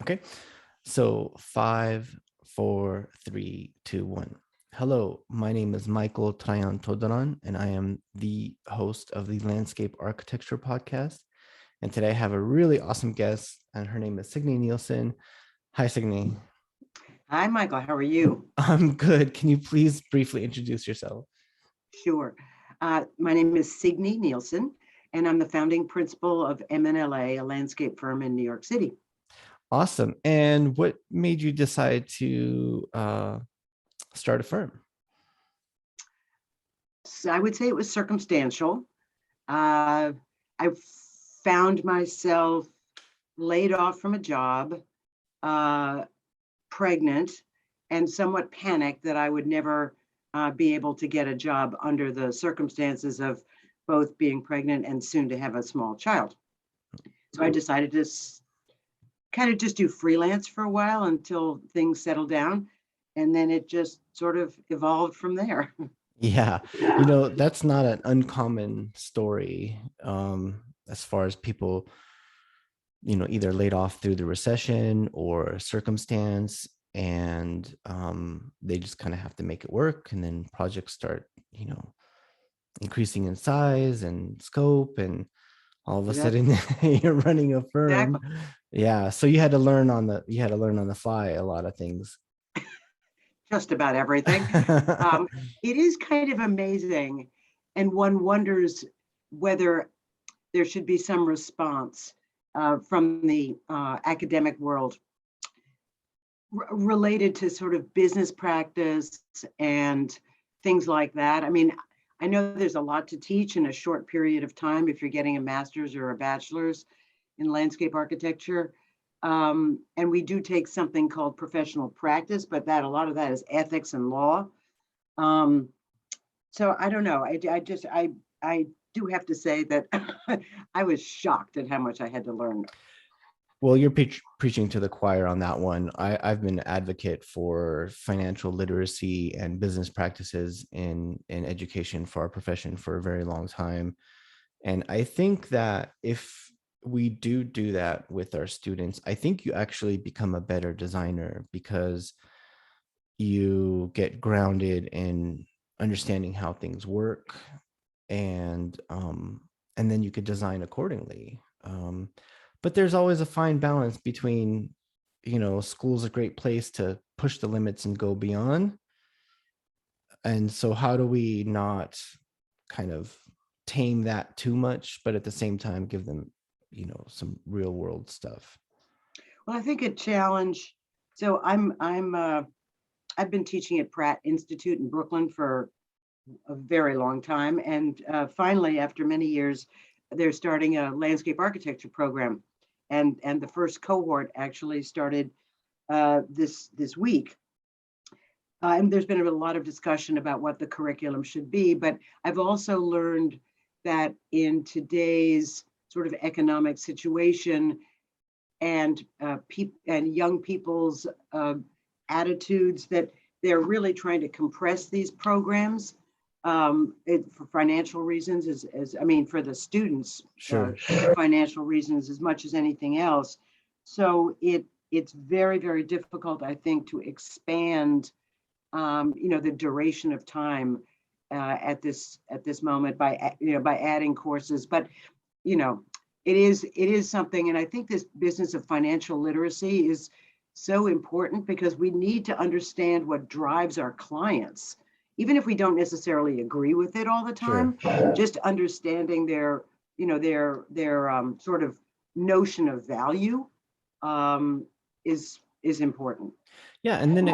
Okay. So 5, 4, 3, 2, 1. Hello, my name is Michael Trajan Todoran, and I am the host of the Landscape Architecture Podcast. And today I have a really awesome guest, and her name is Signe Nielsen. Hi, Signe. Hi, Michael. How are you? I'm good. Can you please briefly introduce yourself? Sure. My name is Signe Nielsen, and I'm the founding principal of MNLA, a landscape firm in New York City. Awesome. And what made you decide to start a firm? So I would say it was circumstantial. Uh, I found myself laid off from a job, uh, pregnant, and somewhat panicked that I would never be able to get a job under the circumstances of both being pregnant and soon to have a small child. So I decided to kind of just do freelance for a while until things settled down. And then it just sort of evolved from there. Yeah, that's not an uncommon story as far as people, either laid off through the recession or circumstance, and they just kind of have to make it work. And then projects start, increasing in size and scope, and all of a That's sudden you're running a firm. exactly Yeah, so you had to learn on the fly a lot of things. just about everything. Um, it is kind of amazing. And one wonders whether there should be some response from the academic world related to sort of business practice and things like that. I mean, I know there's a lot to teach in a short period of time if you're getting a master's or a bachelor's in landscape architecture. And we do take something called professional practice, but that a lot of that is ethics and law. Um, so I don't know. I do have to say that I was shocked at how much I had to learn. Well, you're preaching to the choir on that one. I've been an advocate for financial literacy and business practices in education for our profession for a very long time. And I think that if we do that with our students, I think you actually become a better designer because you get grounded in understanding how things work, and and then you could design accordingly. But there's always a fine balance between, school's a great place to push the limits and go beyond. And so how do we not kind of tame that too much, but at the same time give them, some real world stuff? Well, I think a challenge. So I've been teaching at Pratt Institute in Brooklyn for a very long time, and finally, after many years, they're starting a landscape architecture program, and the first cohort actually started this week. And there's been a lot of discussion about what the curriculum should be, but I've also learned that in today's sort of economic situation and and young people's attitudes that they're really trying to compress these programs for financial reasons, as I mean, for the students, Sure. financial reasons as much as anything else. So it's very, very difficult, I think, to expand, the duration of time at this moment by by adding courses. But you know, it is something, and I think this business of financial literacy is so important because we need to understand what drives our clients, even if we don't necessarily agree with it all the Sure. time. Just understanding their sort of notion of value um, is important. Yeah, and then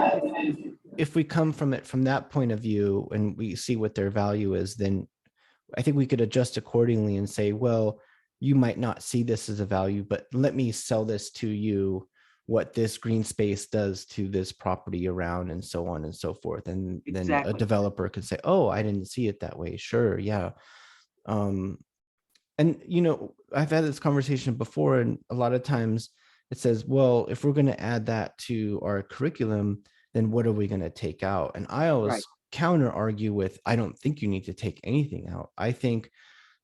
if we come from it from that point of view and we see what their value is, then I think we could adjust accordingly and say, well, you might not see this as a value, but let me sell this to you, what this green space does to this property around, and so on and so forth. And then a Exactly. developer could say, oh, I didn't see it that way. Sure. Yeah. Um, and I've had this conversation before, and a lot of times it says, well, if we're going to add that to our curriculum, then what are we going to take out? And I Right. always counter argue with, I don't think you need to take anything out. I think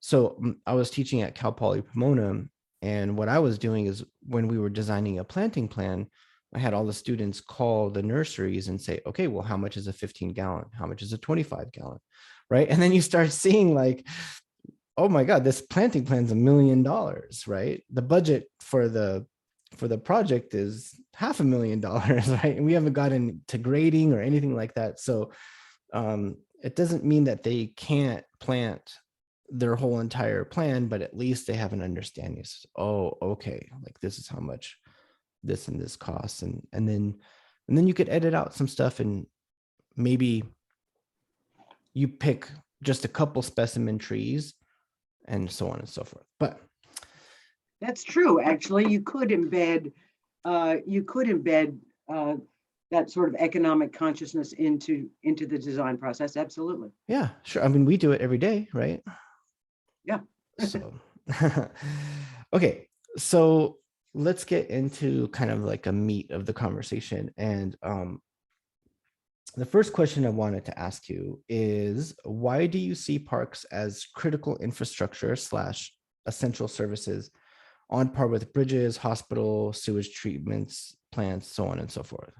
so. I was teaching at Cal Poly Pomona, And what I was doing is when we were designing a planting plan, I had all the students call the nurseries and say, okay, well, how much is a 15 gallon? How much is a 25 gallon? Right. And then you start seeing like, oh my God, this planting plan's $1 million, right? The budget for the project is $500,000, right? And we haven't gotten to grading or anything like that. So it doesn't mean that they can't plant their whole entire plan, but at least they have an understanding. Oh, okay, like this is how much this and this costs, and then you could edit out some stuff, and maybe you pick just a couple specimen trees and so on and so forth. But That's true. Actually, you could embed that sort of economic consciousness into the design process. Absolutely. yeah, sure. I mean, we do it every day, right? Yeah. So, okay. So let's get into kind of like a meat of the conversation. And the first question I wanted to ask you is, why do you see parks as critical infrastructure slash essential services on par with bridges, hospital, sewage treatments, plants, so on and so forth?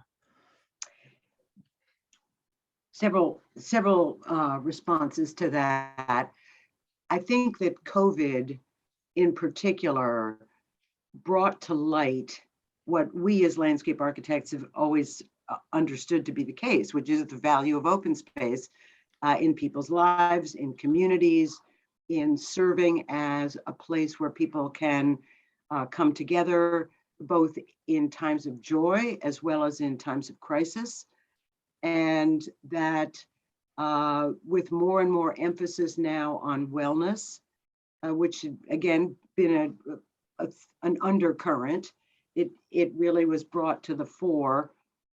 Several responses to that. I think that COVID in particular brought to light what we as landscape architects have always understood to be the case, which is the value of open space in people's lives, in communities, in serving as a place where people can come together, both in times of joy as well as in times of crisis. And that with more and more emphasis now on wellness, which had, again, been an undercurrent, it really was brought to the fore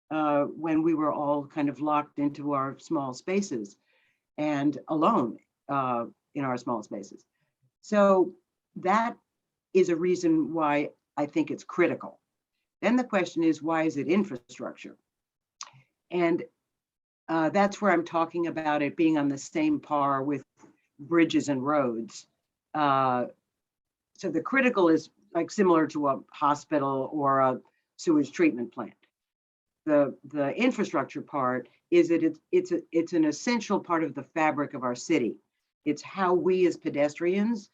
when we were all kind of locked into our small spaces and alone in our small spaces. So that is a reason why I think it's critical. Then the question is, why is it infrastructure? And that's where I'm talking about it being on the same par with bridges and roads. So the critical is like similar to a hospital or a sewage treatment plant. The infrastructure part is that it's an essential part of the fabric of our city. It's how we as pedestrians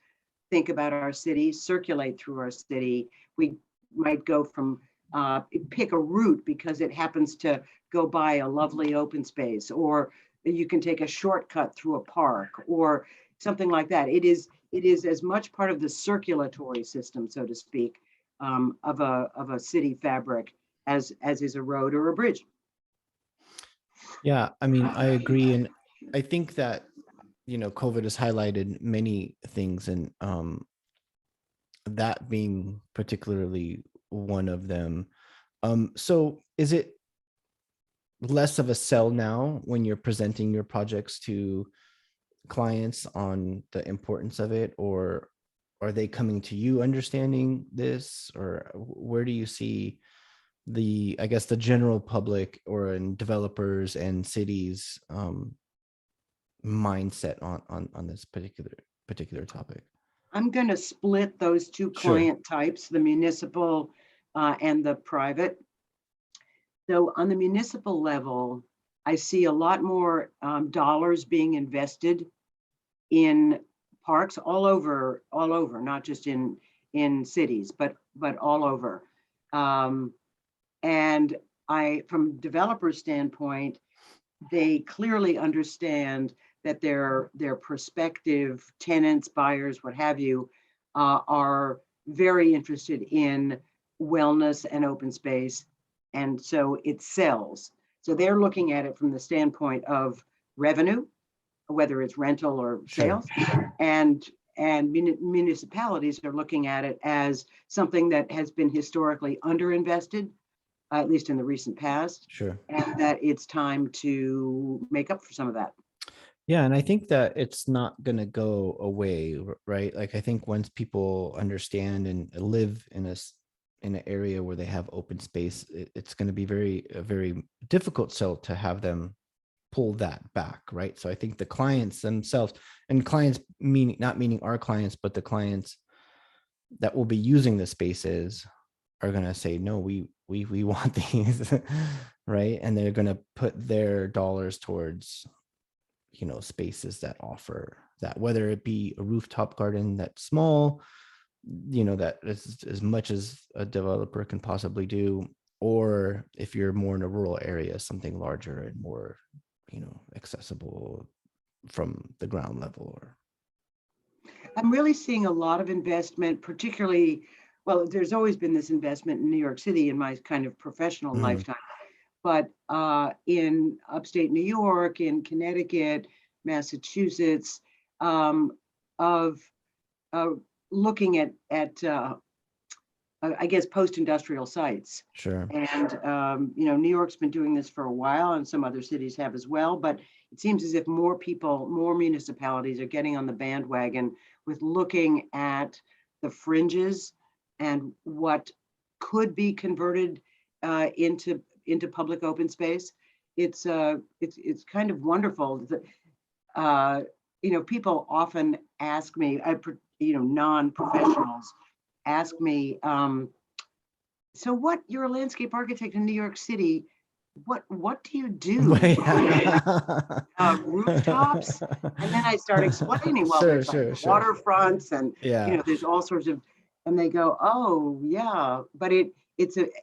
think about our city, circulate through our city. We might go from pick a route because it happens to go by a lovely open space, or you can take a shortcut through a park or something like that. It is as much part of the circulatory system, so to speak, of a city fabric as is a road or a bridge. Yeah, I mean, I agree. And I think that, COVID has highlighted many things, and that being particularly one of them. So is it less of a sell now when you're presenting your projects to clients on the importance of it, or are they coming to you understanding this, or where do you see the, I guess, the general public or in developers and cities mindset on this particular topic? I'm going to split those two Sure. client types, the municipal and the private. So on the municipal level, I see a lot more dollars being invested in parks all over, not just in cities, but all over. And from a developer standpoint, they clearly understand that their prospective tenants, buyers, what have you, are very interested in wellness and open space. And so it sells. So they're looking at it from the standpoint of revenue, whether it's rental or Sure. sales, and municipalities are looking at it as something that has been historically underinvested, at least in the recent past, Sure. and that it's time to make up for some of that. Yeah, and I think that it's not going to go away, right? Like I think once people understand and live in an area where they have open space, it's going to be very difficult so to have them pull that back, right? So I think the clients themselves, and clients meaning not meaning our clients, but the clients that will be using the spaces are going to say, no, we want these, right? And they're going to put their dollars towards, spaces that offer that, whether it be a rooftop garden that's small, that is as much as a developer can possibly do, or if you're more in a rural area, something larger and more, accessible from the ground level. Or I'm really seeing a lot of investment, particularly, well, there's always been this investment in New York City in my kind of professional Mhm. lifetime, but in upstate New York, in Connecticut, Massachusetts, of uh, looking at I guess post-industrial sites. Sure. And New York's been doing this for a while, and some other cities have as well. But it seems as if more people, more municipalities are getting on the bandwagon with looking at the fringes and what could be converted into public open space. It's kind of wonderful that people often ask me, non-professionals ask me, so what, you're a landscape architect in New York City, what do you do? Rooftops? And then I start explaining, well, Sure, there's like sure, sure. waterfronts and, Yeah, there's all sorts of, and they go, oh, yeah, but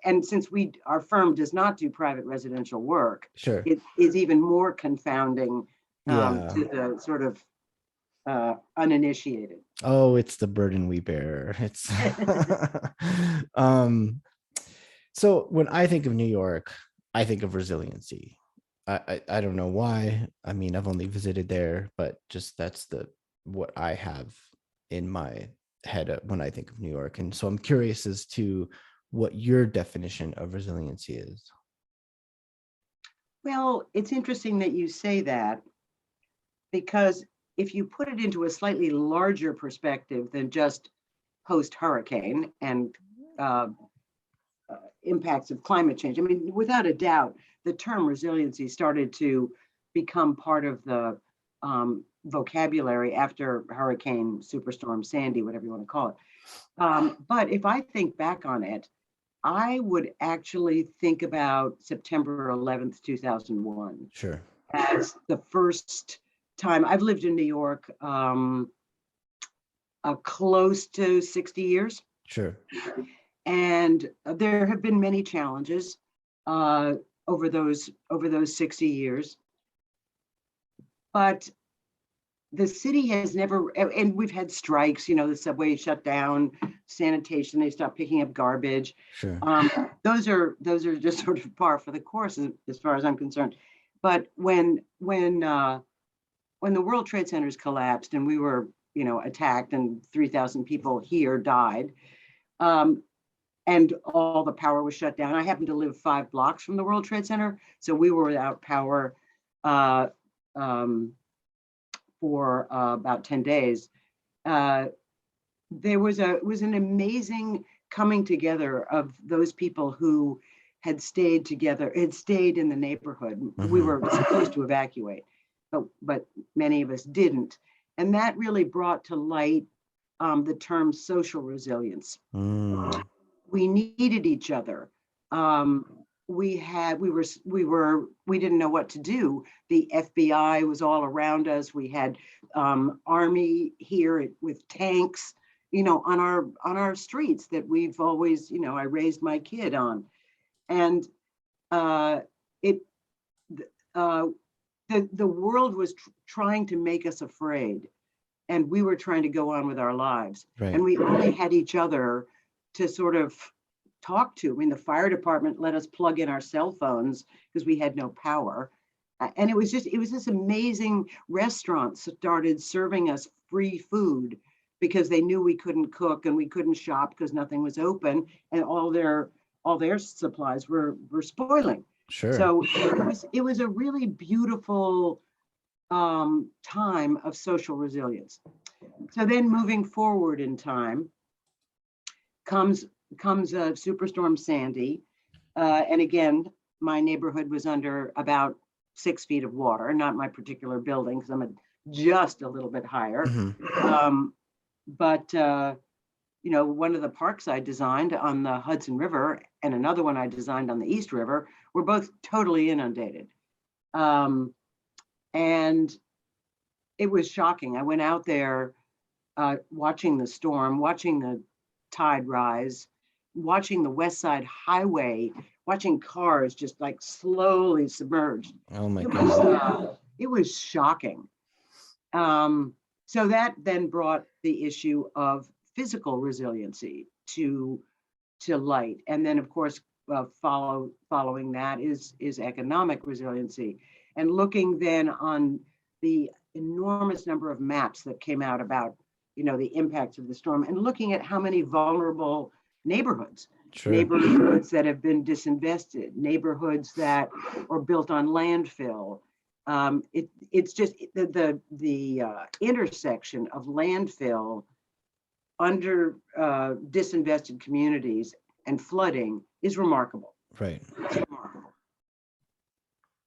and since our firm does not do private residential work, sure. it is even more confounding Yeah. to the sort of uninitiated. Oh, it's the burden we bear. It's um so when I think of New York, I think of resiliency. I don't know why. I mean, I've only visited there, but just that's the what I have in my head when I think of New York. And so I'm curious as to what your definition of resiliency is. Well, it's interesting that you say that, because if you put it into a slightly larger perspective than just post-hurricane and uh, impacts of climate change, I mean, without a doubt, the term resiliency started to become part of the vocabulary after Hurricane Superstorm Sandy, whatever you want to call it. But if I think back on it, I would actually think about September 11th, 2001, Sure. as the first time. I've lived in New York close to 60 years, Sure. and there have been many challenges uh, over those 60 years. But the city has never, and we've had strikes, the subway shut down, sanitation, they stopped picking up garbage. Sure. Those are just sort of par for the course as far as I'm concerned. But when the World Trade Centers collapsed and we were, attacked and 3,000 people here died, and all the power was shut down. I happen to live 5 blocks from the World Trade Center, so we were without power uh, um, for about 10 days. Uh, it was an amazing coming together of those people who had stayed together, had stayed in the neighborhood. We Mhm. were supposed to evacuate, but many of us didn't. And that really brought to light the term social resilience. Mm. We needed each other. We didn't know what to do. The FBI was all around us. We had army here with tanks, on our streets that we've always, I raised my kid on. And it uh, the world was trying to make us afraid, and we were trying to go on with our lives, Right. and we only had each other to sort of talk to. I mean, the fire department let us plug in our cell phones because we had no power. And it was this amazing. Restaurants started serving us free food because they knew we couldn't cook and we couldn't shop because nothing was open, and all their supplies were spoiling. Sure. So it was a really beautiful time of social resilience. So then moving forward in time comes Superstorm Sandy, and again, my neighborhood was under about 6 feet of water. Not my particular building because I'm just a little bit higher, Mhm. but one of the parks I designed on the Hudson River and another one I designed on the East River were both totally inundated. And it was shocking. I went out there watching the storm, watching the tide rise, watching the West Side Highway, watching cars just like slowly submerged. Oh my It goodness. it was shocking. So that then brought the issue of physical resiliency to light, and then of course following that is economic resiliency, and looking then on the enormous number of maps that came out about the impacts of the storm, and looking at how many vulnerable neighborhoods Sure. neighborhoods that have been disinvested, neighborhoods that are built on landfill. It's just the intersection of landfill, under disinvested communities, and flooding is remarkable. Right. It's remarkable.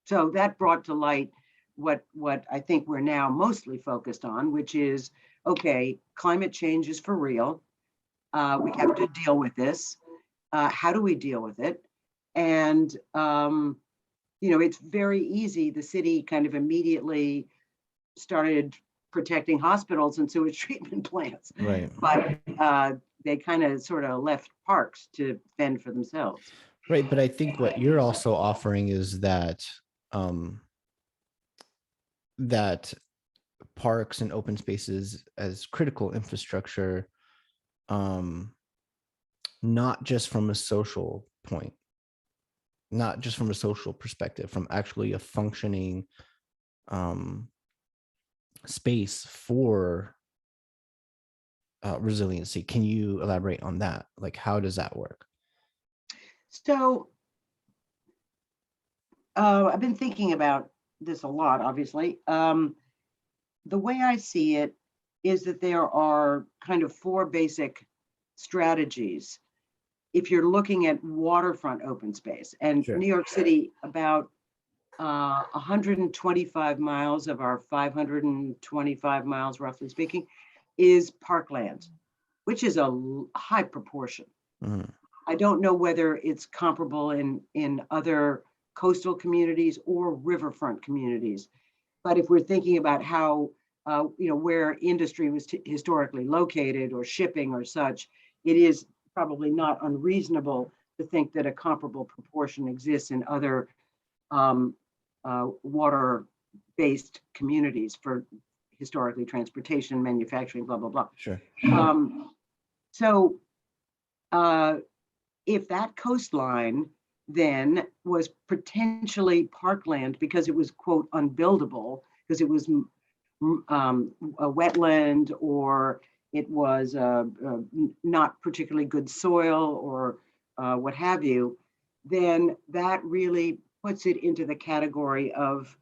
So that brought to light what I think we're now mostly focused on, which is, okay, climate change is for real. We have to deal with this. How do we deal with it? And it's very easy. The city kind of immediately started protecting hospitals and sewage treatment plants. Right. But they kind of sort of left parks to fend for themselves. Right. But I think what you're also offering is that that parks and open spaces as critical infrastructure, not just from a social point, not just from a social perspective, from actually a functioning space for resiliency. Can you elaborate on that? Like, how does that work? So I've been thinking about this a lot, obviously. The way I see it is that there are kind of four basic strategies if you're looking at waterfront open space. And Sure. New York City, about 125 miles of our 525 miles, roughly speaking, is parkland, which is a high proportion. Mhm. I don't know whether it's comparable in other coastal communities or riverfront communities. But if we're thinking about how, where industry was historically located, or shipping or such, it is probably not unreasonable to think that a comparable proportion exists in other water-based communities for historically transportation, manufacturing, blah, blah, blah. Sure. So if that coastline then was potentially parkland because it was, quote, unbuildable, because it was a wetland, or it was not particularly good soil, or what have you, then that really puts it into the category of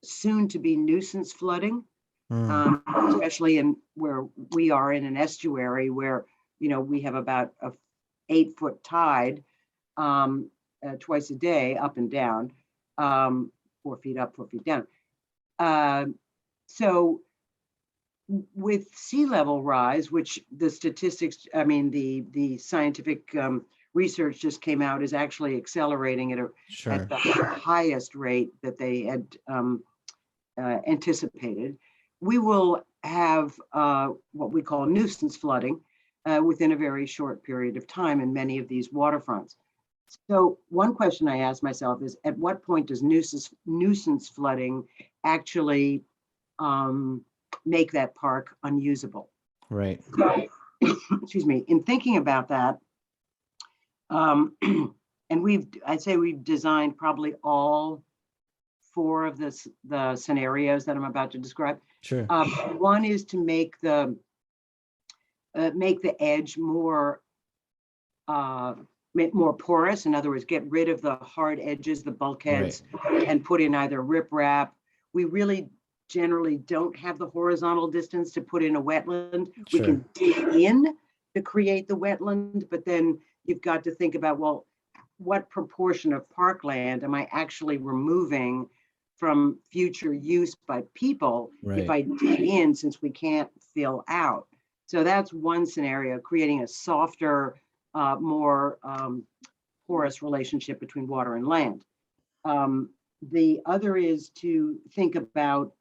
soon to be nuisance flooding, especially in where we are in an estuary where we have about a 8-foot tide twice a day, up and down, 4 feet up, 4 feet down. So with sea level rise, which the statistics, the scientific research just came out, is actually accelerating at the highest rate that they had anticipated, we will have what we call nuisance flooding within a very short period of time in many of these waterfronts. So one question I ask myself is, at what point does nuisance flooding actually make that park unusable? Right. Excuse me. In thinking about that, and I'd say we've designed probably all 4 of the scenarios that I'm about to describe. Sure. One is to make the edge more porous. In other words, get rid of the hard edges, the bulkheads, and put in either riprap. We really generally don't have the horizontal distance to put in a wetland. Sure. We can dig in to create the wetland, but then you've got to think about, well, what proportion of parkland am I actually removing from future use by people if I dig in, since we can't fill out? So that's one scenario, creating a softer, more porous relationship between water and land. The other is to think about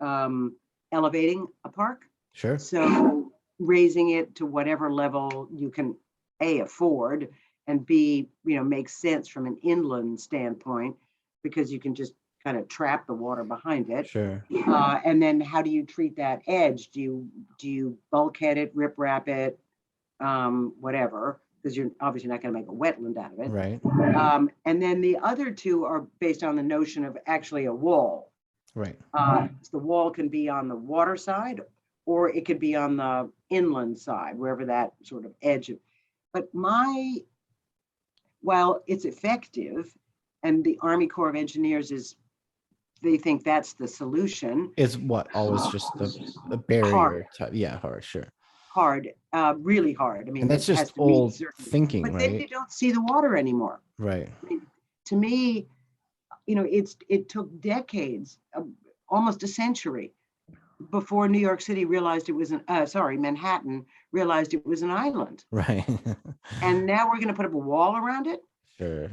elevating a park. Sure. So raising it to whatever level you can A, afford, and B, makes sense from an inland standpoint, because you can just kind of trap the water behind it. Sure. And then how do you treat that edge? Do you bulkhead it, rip wrap it, whatever, because you're obviously not going to make a wetland out of it. Right. And then the other two are based on the notion of actually a wall. Right. So the wall can be on the water side, or it could be on the inland side, wherever that sort of edge. But while it's effective, and the Army Corps of Engineers they think that's the solution. Is what always just the barrier type? Yeah, hard, sure. Hard, really hard. I mean, And that's it has just to meet old certain, thinking, but then you right? don't see the water anymore. Right. I mean, to me, it took decades, almost a century, before New York City realized it was Manhattan realized it was an island. Right. And now we're going to put up a wall around it. Sure.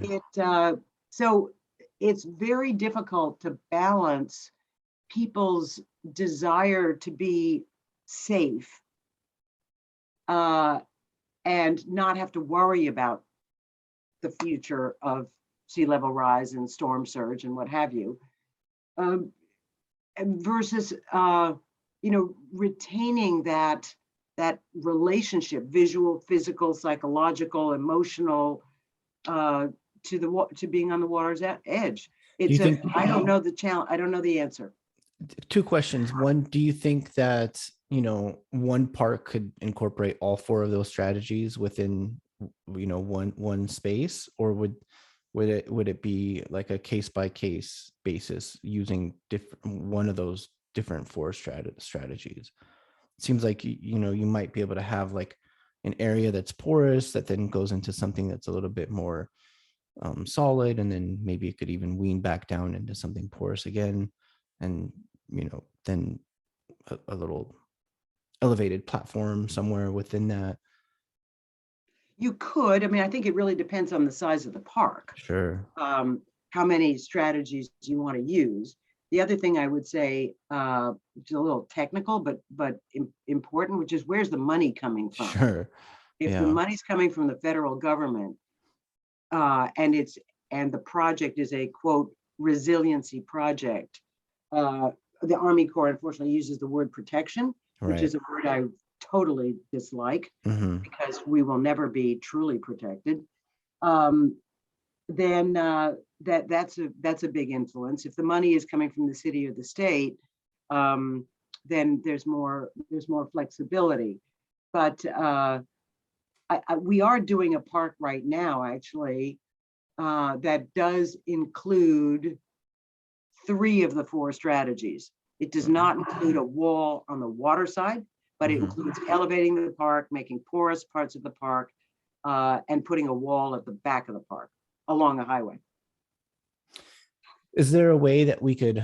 So it's very difficult to balance people's desire to be safe and not have to worry about the future of sea level rise and storm surge and what have you, versus retaining that relationship, visual, physical, psychological, emotional, to being on the water's edge. I don't know the challenge. I don't know the answer. Two questions. One, do you think that one park could incorporate all four of those strategies within one space, or would it be like a case by case basis using one of those different four strategies? It seems like you might be able to have like an area that's porous that then goes into something that's a little bit more solid, and then maybe it could even wean back down into something porous again, and then a little elevated platform somewhere within that. You could. I mean, I think it really depends on the size of the park. Sure. How many strategies do you want to use? The other thing I would say, which is a little technical but important, which is where's the money coming from? Sure. If the money's coming from the federal government, and the project is a quote resiliency project, the Army Corps unfortunately uses the word protection, which is a word I totally dislike, because we will never be truly protected. Then that's a big influence. If the money is coming from the city or the state, then there's more flexibility. But we are doing a park right now, actually, that does include 3 of the 4 strategies. It does not include a wall on the water side, but it includes elevating the park, making porous parts of the park, and putting a wall at the back of the park along a highway. Is there a way that we could,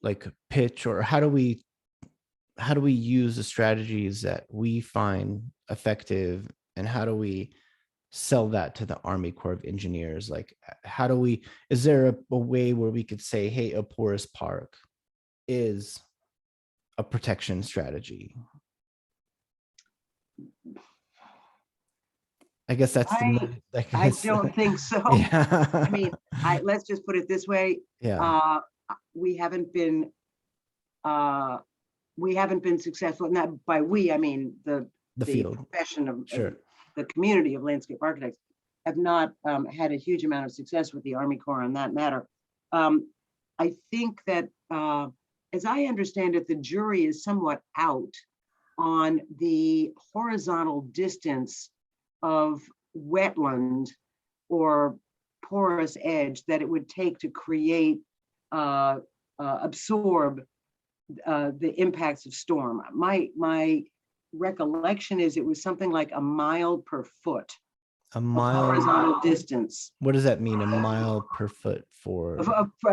like pitch, or how do we use the strategies that we find effective, and how do we sell that to the Army Corps of Engineers? Like, is there a way where we could say, hey, a porous park is a protection strategy? I guess that's I don't think so. Yeah. I mean, let's just put it this way. Yeah. We haven't been successful. Not by we, I mean the field profession of sure. The community of landscape architects have not had a huge amount of success with the Army Corps on that matter. I think that, as I understand it, the jury is somewhat out on the horizontal distance of wetland or porous edge that it would take to create, absorb the impacts of storm. My recollection is it was something like a mile per foot. A mile horizontal distance. What does that mean? A mile per foot for?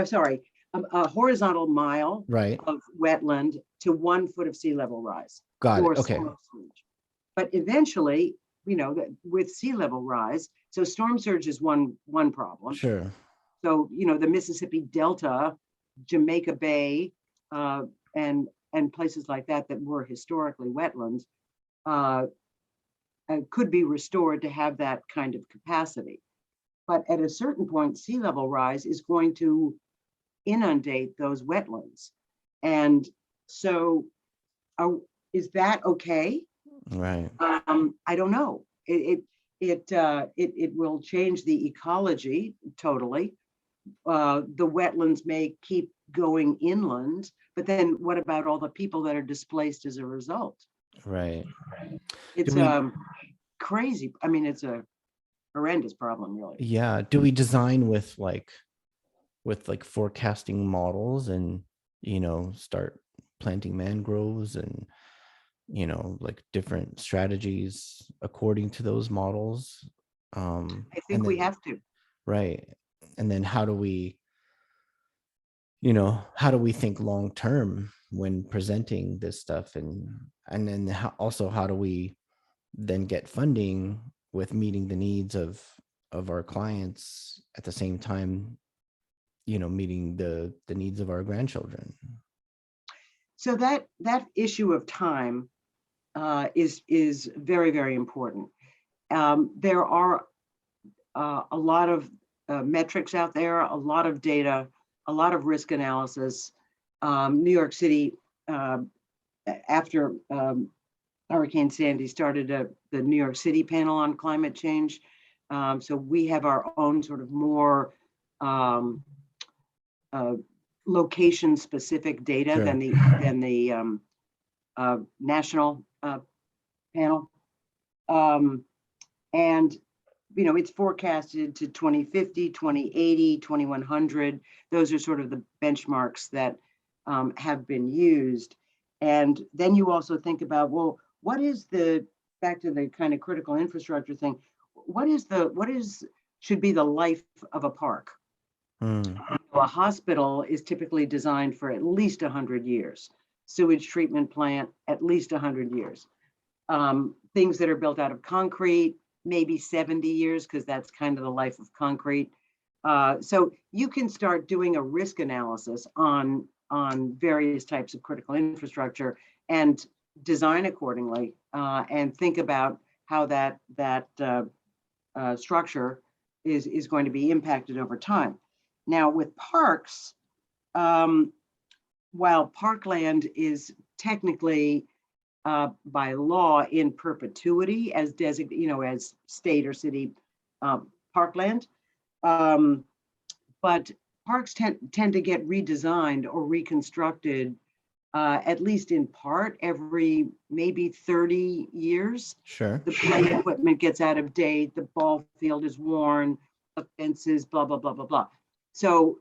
Sorry, a horizontal mile Right. of wetland to 1 foot of sea level rise Got it. for Okay. storm surge. But eventually, with sea level rise, so storm surge is one problem. Sure. So, the Mississippi Delta, Jamaica Bay, and places like that were historically wetlands, uh, could be restored to have that kind of capacity. But at a certain point, sea level rise is going to inundate those wetlands. And so, is that okay? Right. I don't know. It will change the ecology totally. The wetlands may keep going inland, but then what about all the people that are displaced as a result? Right. Do It's we, crazy. I mean, it's a horrendous problem, really. yeah, do we design with like forecasting models and, start planting mangroves and, like different strategies according to those models? I And think we then, have to. right. And then how do we think long term when presenting this stuff? And then also, how do we then get funding with meeting the needs of our clients at the same time, meeting the needs of our grandchildren? So that issue of time is very, very important. There are a lot of metrics out there, a lot of data, a lot of risk analysis. New York City, after Hurricane Sandy, started the New York City panel on climate change. So we have our own sort of more location specific data Sure. than the national panel. And it's forecasted to 2050, 2080, 2100. Those are sort of the benchmarks that have been used. And then you also think about, well, what is back to the kind of critical infrastructure thing, should be the life of a park? Mm, A hospital is typically designed for at least 100 years. Sewage treatment plant, at least 100 years. Things that are built out of concrete, maybe 70 years, because that's kind of the life of concrete. So you can start doing a risk analysis on various types of critical infrastructure and design accordingly, and think about how that structure is going to be impacted over time. Now with parks, while parkland is technically by law in perpetuity as as state or city parkland, but parks tend to get redesigned or reconstructed at least in part every maybe 30 years. sure. The play equipment gets out of date, the ball field is worn, the fences, blah, blah, blah, blah, blah. So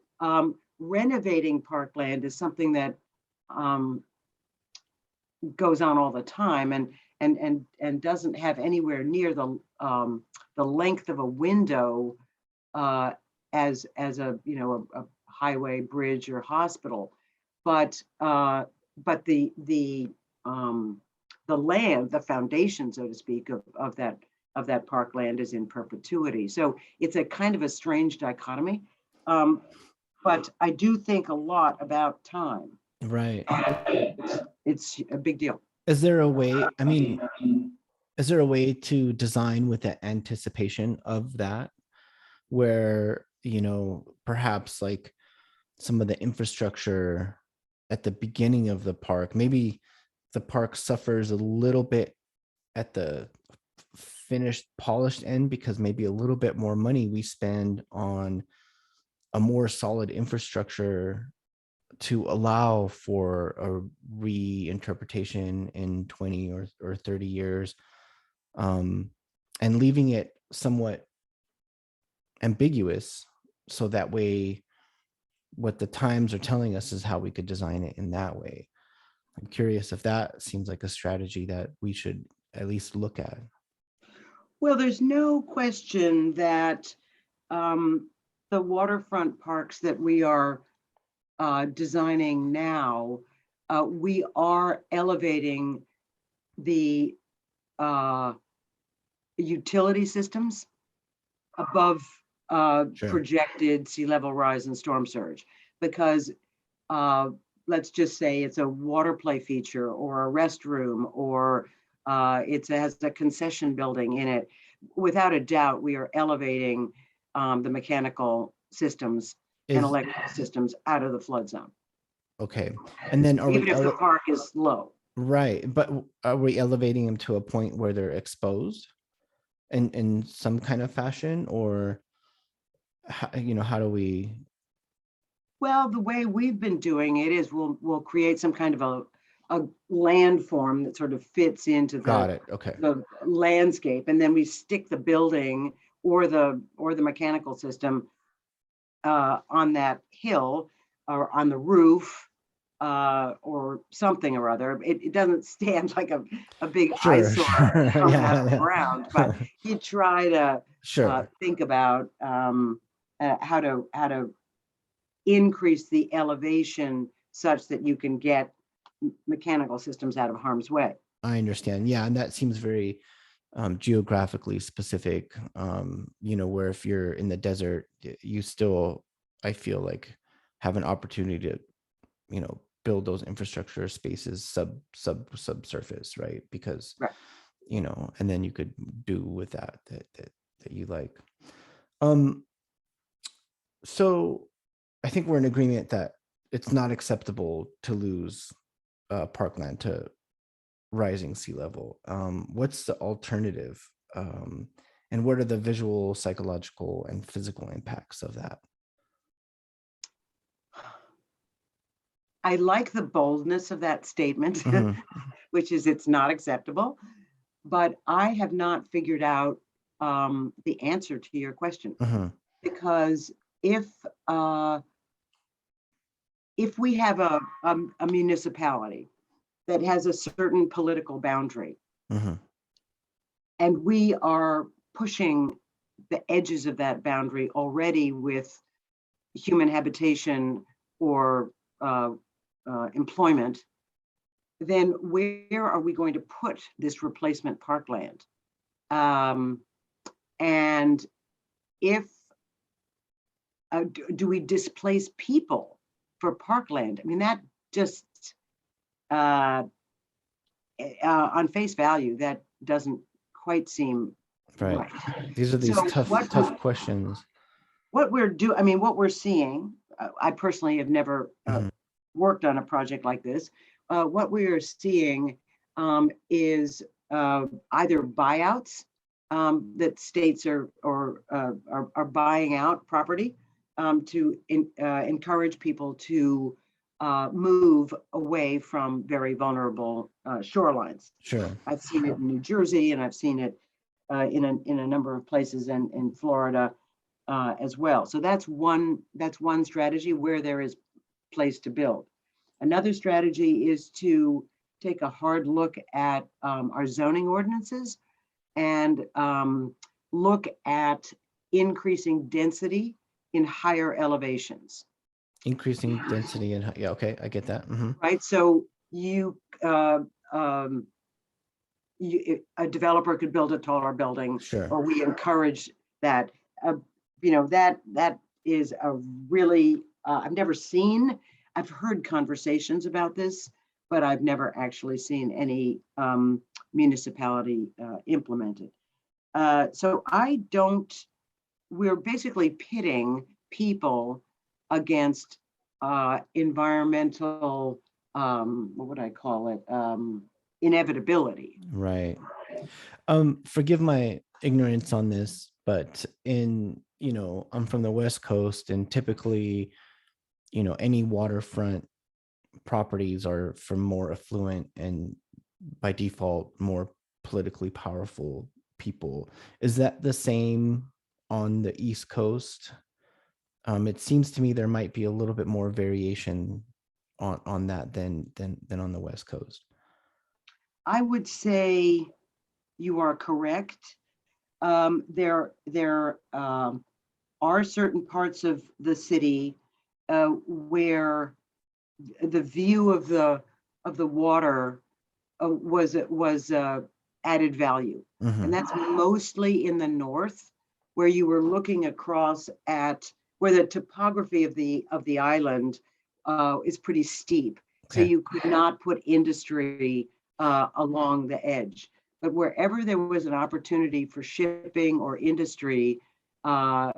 renovating parkland is something that goes on all the time and doesn't have anywhere near the length of a window as a highway, bridge, or hospital, but the land, the foundation, so to speak, of that parkland is in perpetuity. So it's a kind of a strange dichotomy, but I do think a lot about time. Right. It's a big deal. Is there a way, I mean, is there a way to design with the anticipation of that, where, perhaps like some of the infrastructure at the beginning of the park, maybe the park suffers a little bit at the finished, polished end, because maybe a little bit more money we spend on a more solid infrastructure to allow for a reinterpretation in 20 or 30 years, and leaving it somewhat ambiguous, so that way what the times are telling us is how we could design it in that way. I'm curious if that seems like a strategy that we should at least look at. Well, there's no question that the waterfront parks that we are designing now, we are elevating the utility systems above Sure. projected sea level rise and storm surge, because uh, let's just say it's a water play feature or a restroom, or it has a concession building in it. Without a doubt, we are elevating the mechanical systems and Is electrical systems out of the flood zone, okay. And then are we even if the park is low. right, but are we elevating them to a point where they're exposed in some kind of fashion, or how do we? Well, the way we've been doing it is we'll create some kind of a landform that sort of fits into Got it. Okay. the landscape, and then we stick the building or the mechanical system on that hill or on the roof, or something or other. It doesn't stand like a big Sure. eyesore Sure. coming out of the Yeah. ground, but you try to Sure. think about how to increase the elevation such that you can get mechanical systems out of harm's way. I understand. Yeah, and that seems very geographically specific. Where if you're in the desert, you still, I feel like, have an opportunity to, build those infrastructure spaces subsurface, right? Because, Right. and then you could do with that you like. Um, so I think we're in agreement that it's not acceptable to lose parkland to rising sea level. What's the alternative? And what are the visual, psychological, and physical impacts of that? I like the boldness of that statement, Hmm. which is it's not acceptable, but I have not figured out the answer to your question, Hmm. because if uh, if we have a municipality that has a certain political boundary, Hmm. and we are pushing the edges of that boundary already with human habitation or uh, employment, then where are we going to put this replacement parkland? Um, and if do we displace people for parkland? I mean, that just uh, on face value, that doesn't quite seem Right. right. These are these So tough questions. I mean, what we're seeing, I personally have never Hmm. worked on a project like this. What we are seeing is either buyouts that states are buying out property to encourage people to move away from very vulnerable shorelines. Sure. I've seen it in New Jersey, and I've seen it in a number of places in Florida as well. So that's one strategy where there is place to build. Another strategy is to take a hard look at our zoning ordinances and look at increasing density in higher elevations. Increasing density and yeah, okay, I get that. Hmm. Right. So um, a developer could build a taller building, Sure. or we encourage that. Uh, that is a really I've never seen. I've heard conversations about this, but I've never actually seen any municipality implement it. So I don't. We're basically pitting people against environmental. What would I call it? Inevitability. Right. Forgive my ignorance on this, but I'm from the West Coast, and typically, any waterfront properties are for more affluent and by default more politically powerful people. Is that the same on the East Coast? It seems to me there might be a little bit more variation on that than on the West Coast. I would say you are correct. There are certain parts of the city where the view of the water was added value. Hmm. And that's mostly in the north, where you were looking across at where the topography of the island is pretty steep. So Okay. you could not put industry along the edge. But wherever there was an opportunity for shipping or industry, uh,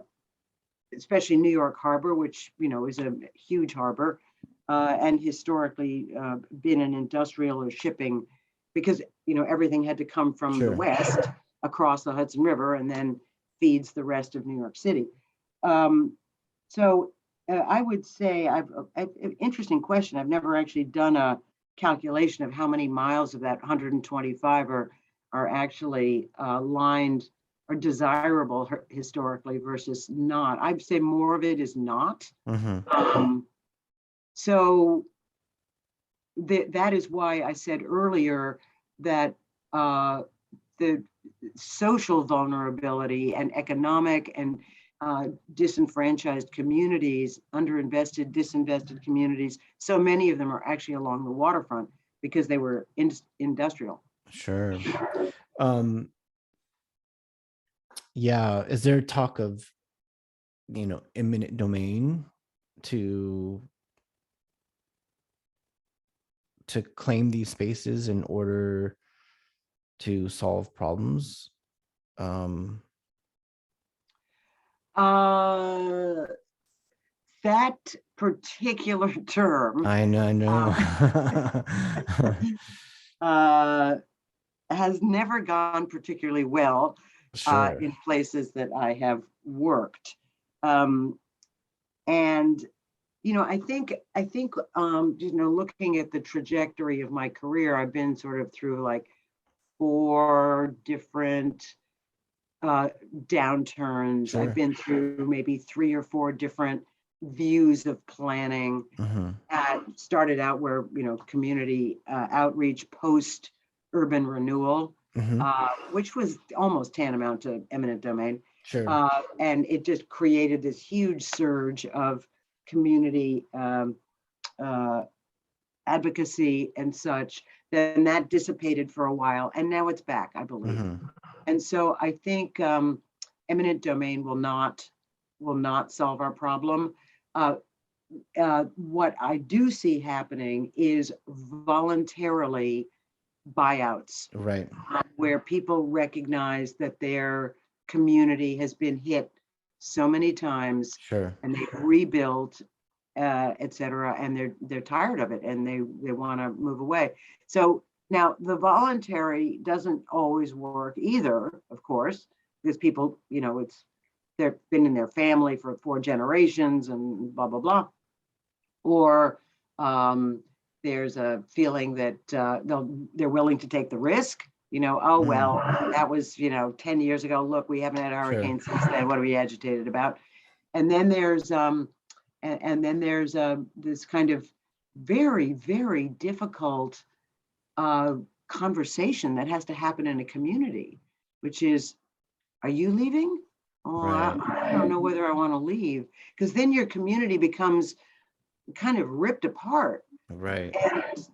especially New York Harbor, which is a huge harbor, and historically been an industrial or shipping, because everything had to come from the Sure. west across the Hudson River and then feeds the rest of New York City. Um, so I would say interesting question. I've never actually done a calculation of how many miles of that 125 are actually lined or desirable historically versus not. I'd say more of it is not. Hmm. So that is why I said earlier that the social vulnerability and economic and disenfranchised communities, underinvested, disinvested communities, so many of them are actually along the waterfront because they were industrial. Sure. Um, yeah. Is there talk of, eminent domain to claim these spaces in order to solve problems? Um, Uh, that particular term I know, I know. uh, has never gone particularly well Sure. in places that I have worked. Um, and I think looking at the trajectory of my career, I've been sort of through like 4 different uh, downturns. I've Sure. been through maybe 3 or 4 different views of planning. Hmm. Started out where community outreach post urban renewal, Hmm. which was almost tantamount to eminent domain, Sure. and it just created this huge surge of community uh, advocacy and such. Then that dissipated for a while, and now it's back, I believe. Hmm. And so I think eminent domain will not solve our problem. Uh, what I do see happening is voluntarily buyouts, Right. where people recognize that their community has been hit so many times Sure. and they've rebuilt, et cetera, and they're tired of it and they want to move away. So now the voluntary doesn't always work either, of course, because people, they've been in their family for 4 generations and blah blah blah, or there's a feeling that they're willing to take the risk. Oh well, Mm. that was 10 years ago. Look, we haven't had a Sure. hurricane since then. What are we agitated about? And then there's this kind of very very difficult uh, conversation that has to happen in a community, which is, are you leaving? Oh, Right. I don't know whether I want to leave, because then your community becomes kind of ripped apart, Right.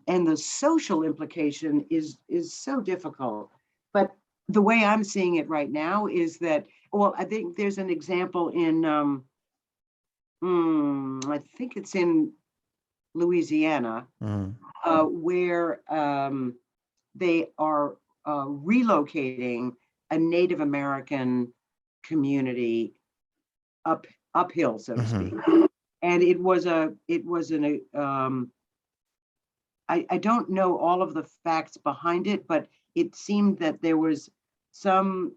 and the social implication is so difficult. But the way I'm seeing it right now is that, well, I think there's an example in I think it's in Louisiana, Mm. where they are relocating a Native American community up uphill, so to speak. Hmm. And it was an I don't know all of the facts behind it, but it seemed that there was some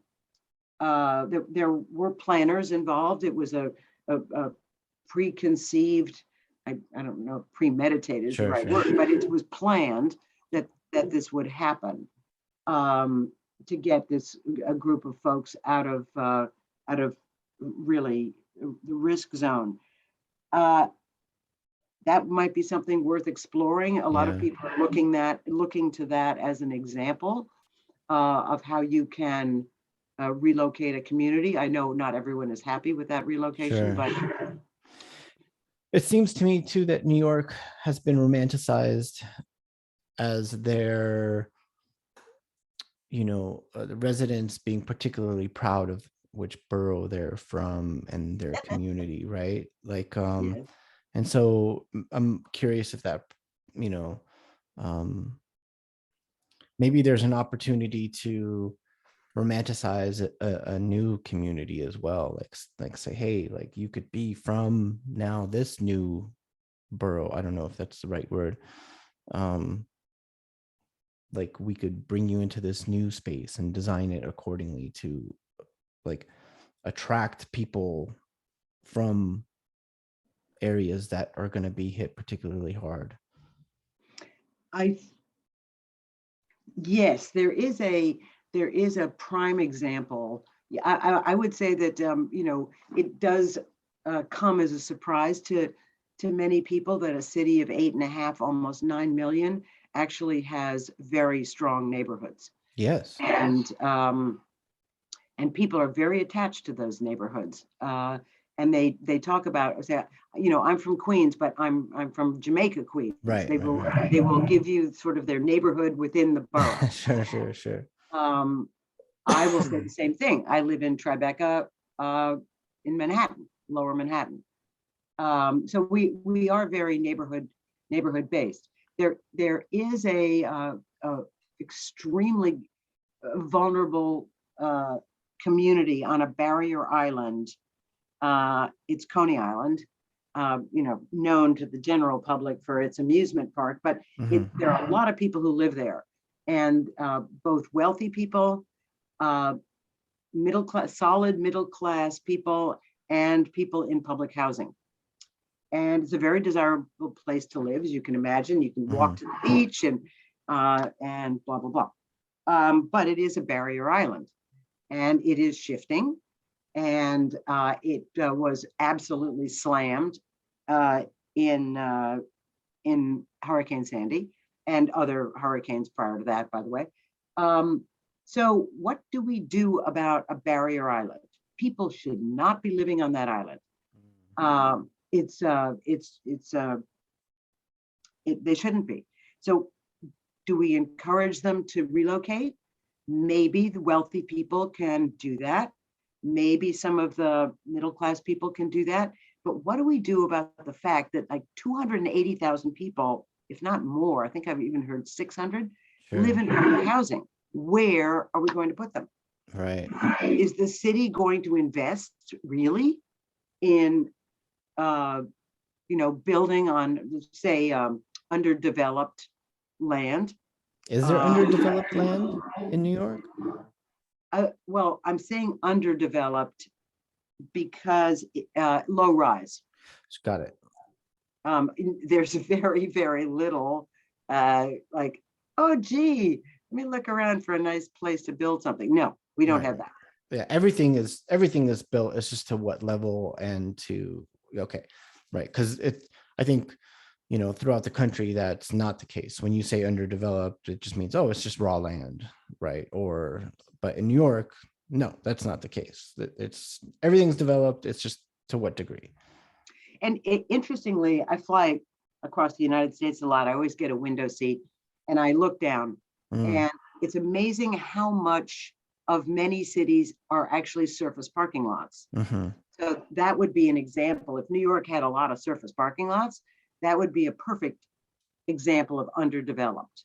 there were planners involved. It was a preconceived, I don't know if premeditated is the Sure. right Sure. word, but it was planned that this would happen, um, to get this a group of folks out of really the risk zone. Uh, that might be something worth exploring. A lot of Yeah. people are looking to that as an example of how you can relocate a community. I know not everyone is happy with that relocation, Sure. but It seems to me too that New York has been romanticized as their, the residents being particularly proud of which borough they're from and their community, right? Like, Yes. and so I'm curious if that, you know, um, maybe there's an opportunity to romanticize a new community as well. Like say, hey, like you could be from now this new borough. I don't know if that's the right word. Um, like we could bring you into this new space and design it accordingly to like attract people from areas that are going to be hit particularly hard. I Yes, there is a prime example. Yeah, I would say that it does come as a surprise to many people that a city of 8.5, almost 9 million, actually has very strong neighborhoods, Yes. and people are very attached to those neighborhoods. And they talk about, say, I'm from Queens, but I'm from Jamaica, Queens. Right, They right, will right. they will give you sort of their neighborhood within the borough. Sure, sure, sure. Um, I will say the same thing. I live in Tribeca, in Manhattan, Lower Manhattan. So we are very neighborhood based. There is a extremely vulnerable community on a barrier island. It's Coney Island, known to the general public for its amusement park, but Mhm. there are a lot of people who live there, and both wealthy people, uh, middle class, solid middle class people, and people in public housing. And it's a very desirable place to live, as you can imagine. You can walk Mhm. to the beach and blah blah blah. But it is a barrier island, and it is shifting, and it was absolutely slammed uh, in Hurricane Sandy and other hurricanes prior to that, by the way. Um, so, what do we do about a barrier island? People should not be living on that island. They shouldn't be. So, do we encourage them to relocate? Maybe the wealthy people can do that. Maybe some of the middle class people can do that. But what do we do about the fact that like 280,000 people, if not more, I think I've even heard 600, live Sure. in public housing? Where are we going to put them? Right. Is the city going to invest really in, uh, building on, say, underdeveloped land? Is there Uh, underdeveloped land in New York? well, I'm saying underdeveloped because low rise. Got it. There's very, very little like, oh, gee, let me look around for a nice place to build something. No, we don't Right. have that. Yeah, everything is built. It's just to what level and to okay, right? Because I think throughout the country that's not the case. When you say underdeveloped, it just means it's just raw land, right? But in New York, no, that's not the case. It's everything's developed. It's just to what degree. And interestingly, I fly across the United States a lot. I always get a window seat and I look down, Mm, and it's amazing how much of many cities are actually surface parking lots. hmm. So that would be an example. If New York had a lot of surface parking lots, that would be a perfect example of underdeveloped.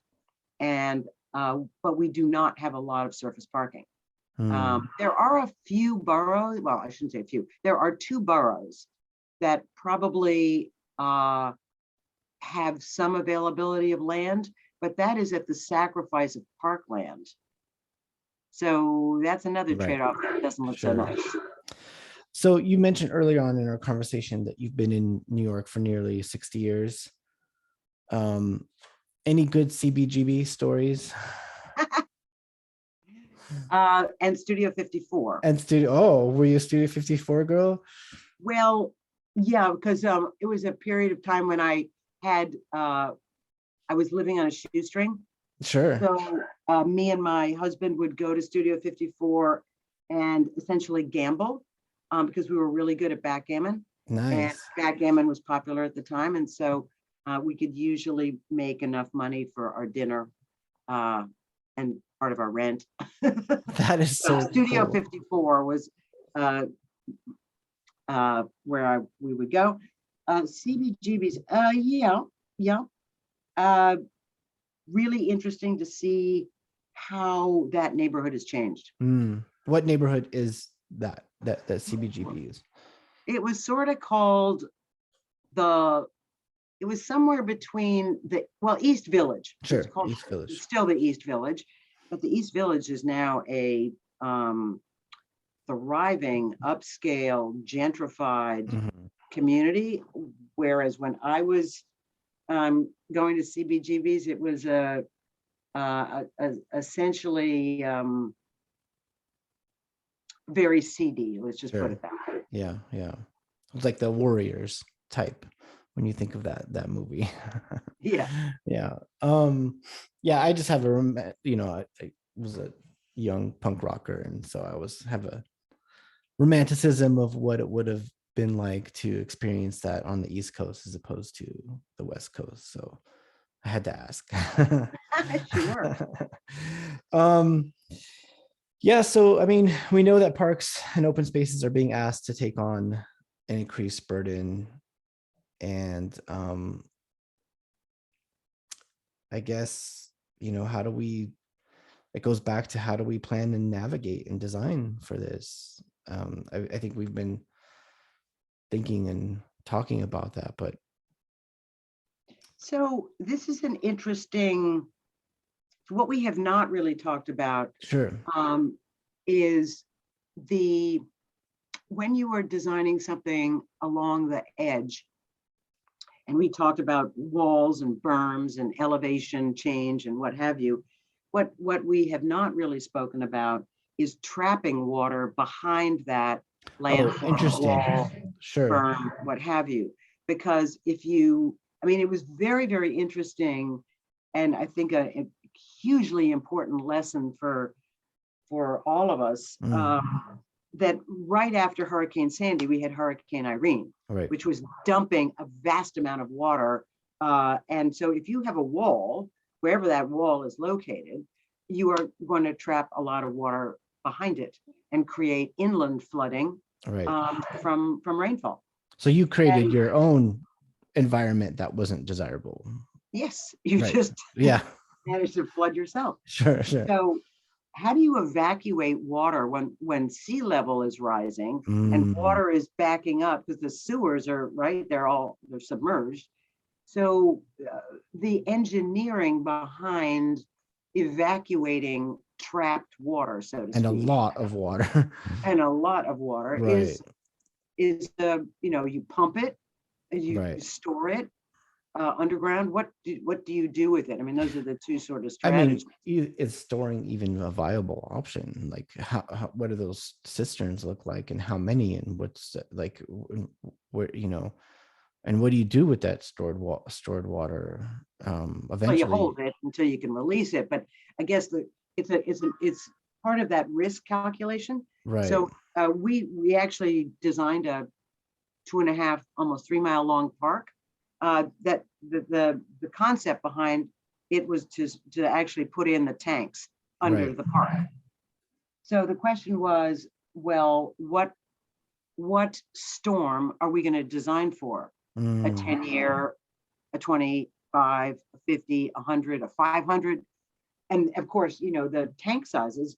And but we do not have a lot of surface parking. Mm. There are a few boroughs. Well, I shouldn't say a few. There are two boroughs that probably have some availability of land, but that is at the sacrifice of parkland. So that's another Right. trade-off that doesn't look so Sure. nice. So you mentioned earlier on in our conversation that you've been in New York for nearly 60 years. Um, any good CBGB stories? And Studio 54. And were you a Studio 54 girl? Well, yeah, because it was a period of time when I was living on a shoestring. Sure. So me and my husband would go to Studio 54 and essentially gamble, because we were really good at backgammon. and Nice. backgammon was popular at the time. And so we could usually make enough money for our dinner uh, and part of our rent. That is So so Studio cool. 54 was uh, where we would go. CBGB's, yeah. Uh, Really interesting to see how that neighborhood has changed. What neighborhood is that CBGB is? It was sort of called the, it was somewhere between the, well, East Village. It's Sure, called, East it's Village. still the East Village, but the East Village is now a thriving, upscale, gentrified Mhm. community. Whereas when I was going to CBGB's, it was essentially very seedy. Let's just put Sure. it that way. Yeah, yeah. It's like the Warriors type when you think of that movie. Yeah. Yeah. Yeah, I just have I was a young punk rocker, and so I was have a romanticism of what it would have been like to experience that on the East Coast as opposed to the West Coast. So I had to ask. Sure. um yeah, so I mean, we know that parks and open spaces are being asked to take on an increased burden, and I guess, how do we, it goes back to how do we plan and navigate and design for this? I think we've been thinking and talking about that, but So this is an interesting, what we have not really talked about sure. um, is the, when you are designing something along the edge, and we talked about walls and berms and elevation change and what have you, what we have not really spoken about is trapping water behind that Oh, landform, interesting. wall, Sure. berm, what have you. Because if you, I mean, it was very, very interesting, and I think a hugely important lesson for all of us. Mm, That right after Hurricane Sandy, we had Hurricane Irene, right. which was dumping a vast amount of water. And so if you have a wall, wherever that wall is located, you are going to trap a lot of water behind it and create inland flooding Right. from rainfall. So you created And your own environment that wasn't desirable. yes, you Right. just Yeah. managed to flood yourself. Sure, sure. So how do you evacuate water when sea level is rising and Mm, water is backing up because the sewers are right, they're submerged. So the engineering behind evacuating trapped water, so to and a speak, lot of water. and a lot of water Right. is you pump it, you Right. store it underground. What do you do with it? I mean, those are the two sort of I mean, strategies. is storing even a viable option? Like, what do those cisterns look like, and how many, and what's like, where, and what do you do with that stored water? Well, you Eventually, hold it until you can release it, but I guess it's part of that risk calculation. right, So we actually designed a 2.5, almost 3 mile long park. That the concept behind it was to actually put in the tanks under right. the park. So the question was, well, what storm are we going to design for? A Mm, 10-year, a 25, a 50, 100, a 500. And of course, the tank sizes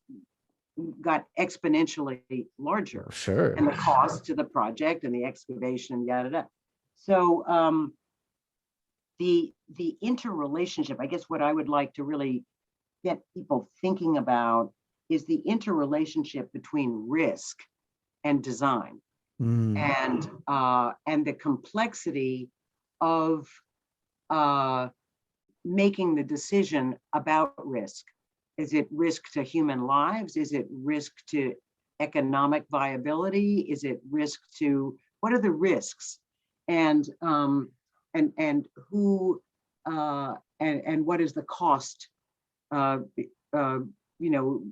got exponentially larger, sure. and the cost to the project and the excavation, yada, yada. So the interrelationship, I guess what I would like to really get people thinking about is the interrelationship between risk and design, Mm, and the complexity of uh, making the decision about risk. Is it risk to human lives? Is it risk to economic viability? Is it risk to, what are the risks? And and who and what is the cost, uh, uh, you know,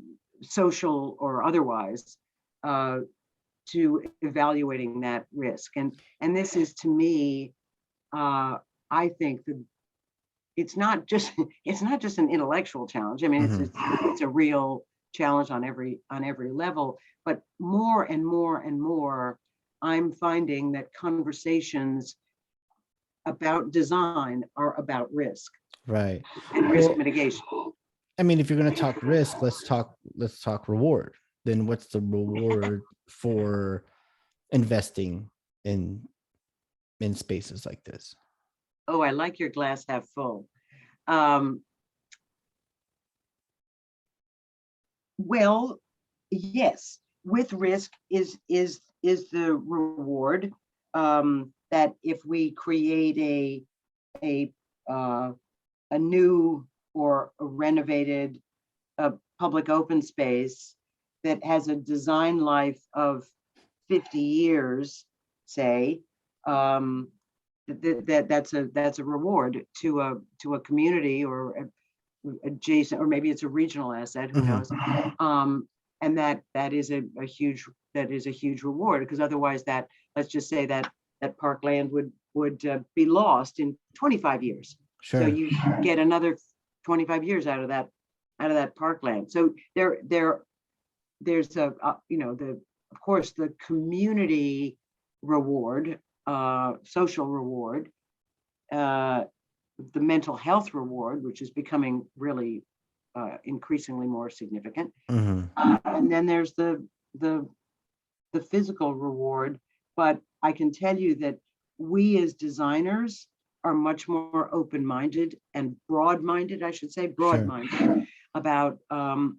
social or otherwise, uh, to evaluating that risk. And this is, to me, I think that it's not just an intellectual challenge. I mean, Hmm. it's a real challenge on every level. But more and more and more, I'm finding that conversations about design are about risk Right. and risk Well, mitigation. I mean, if you're going to talk risk, let's talk reward. Then what's the reward for investing in in spaces like this? Oh, I like your glass half full. Um, well, yes, with risk is the reward, that if we create a uh, a new or a renovated public open space that has a design life of 50 years, say, um, that's a reward to a community or adjacent, or maybe it's a regional asset, who Hmm. knows? Um, and that is a huge reward, because otherwise, that, let's just say that parkland would be lost in 25 years. So Sure. you get another 25 years out of that parkland. So there's the, of course, the community reward, social reward, uh, the mental health reward, which is becoming really increasingly more significant. Hmm. And then there's the the physical reward. But I can tell you that we as designers are much more open-minded and broad-minded, I should say, Sure. broad-minded about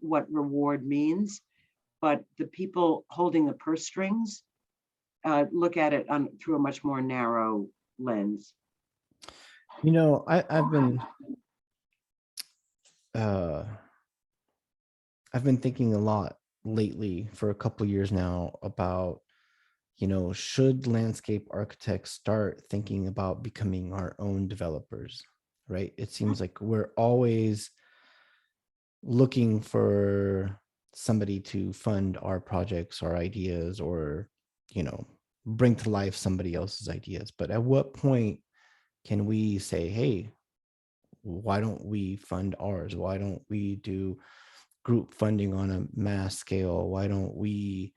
what reward means. But the people holding the purse strings look at it through a much more narrow lens. Uh I've been thinking a lot lately for a couple years now about, should landscape architects start thinking about becoming our own developers, right? It seems like we're always looking for somebody to fund our projects, our ideas, or, you know, bring to life somebody else's ideas. But at what point can we say, hey, why don't we fund ours? Why don't we do group funding on a mass scale? Why don't we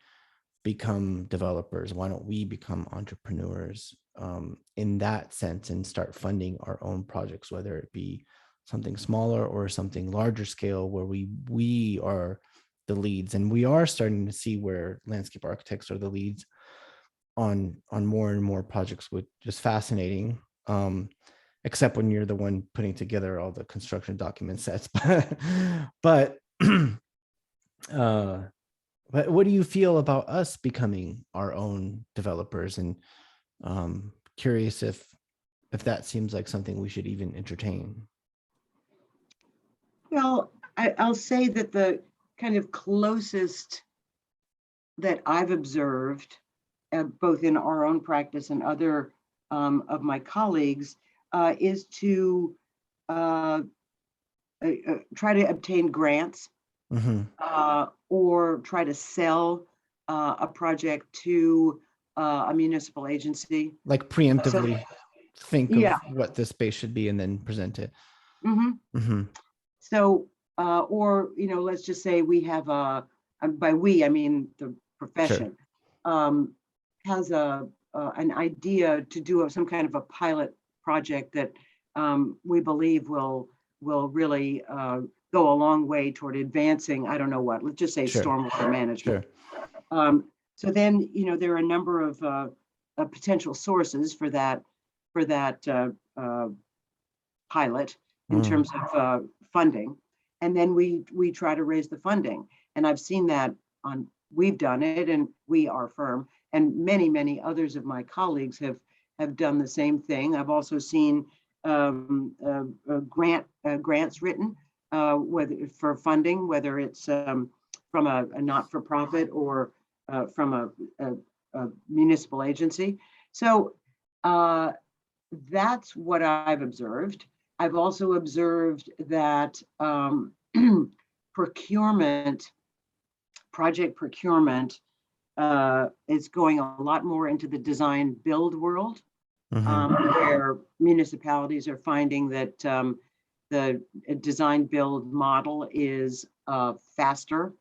become developers? Why don't we become entrepreneurs, in that sense, and start funding our own projects, whether it be something smaller or something larger scale, where we are the leads? And we are starting to see where landscape architects are the leads on more and more projects, which is fascinating. Except when you're the one putting together all the construction document sets. But uh but what do you feel about us becoming our own developers? And curious if that seems like something we should even entertain. Well, I'll say that the kind of closest that I've observed, both in our own practice and other of my colleagues, is to uh, try to obtain grants, Hmm. or try to sell a project to a municipal agency. Like So, preemptively think yeah. of what this space should be and then present it. Mhm. Hmm. So, or, let's just say we have by we, I mean the Sure. profession, um, has an idea to do some kind of a pilot project that we believe will really go a long way toward advancing, I don't know what, let's just say Sure. stormwater management. Sure. So then, there are a number of potential sources for that pilot in Mm. terms of funding, and then we try to raise the funding. And I've seen that we've done it, and our firm and many others of my colleagues have done the same thing. I've also seen grants written, whether for funding, whether it's from a not-for-profit or from a municipal agency. So uh, that's what I've observed. I've also observed that procurement, project procurement, is going a lot more into the design build world, Mm-hmm. where municipalities are finding that the design build model is faster,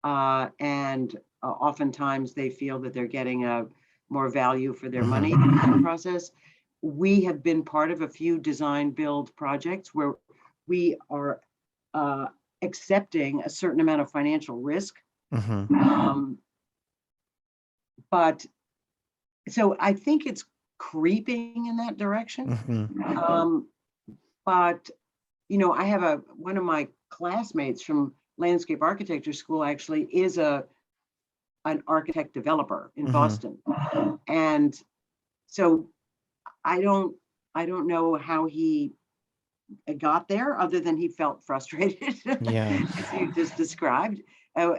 and oftentimes they feel that they're getting a more value for their money in that process. We have been part of a few design build projects where we are accepting a certain amount of financial risk. Mm-hmm. But so I think it's creeping in that direction. Mm-hmm. But I have one of my classmates from landscape architecture school actually is an architect developer in Mm-hmm. Boston. And so I don't know how he got there other than he felt frustrated, Yeah. as you just described.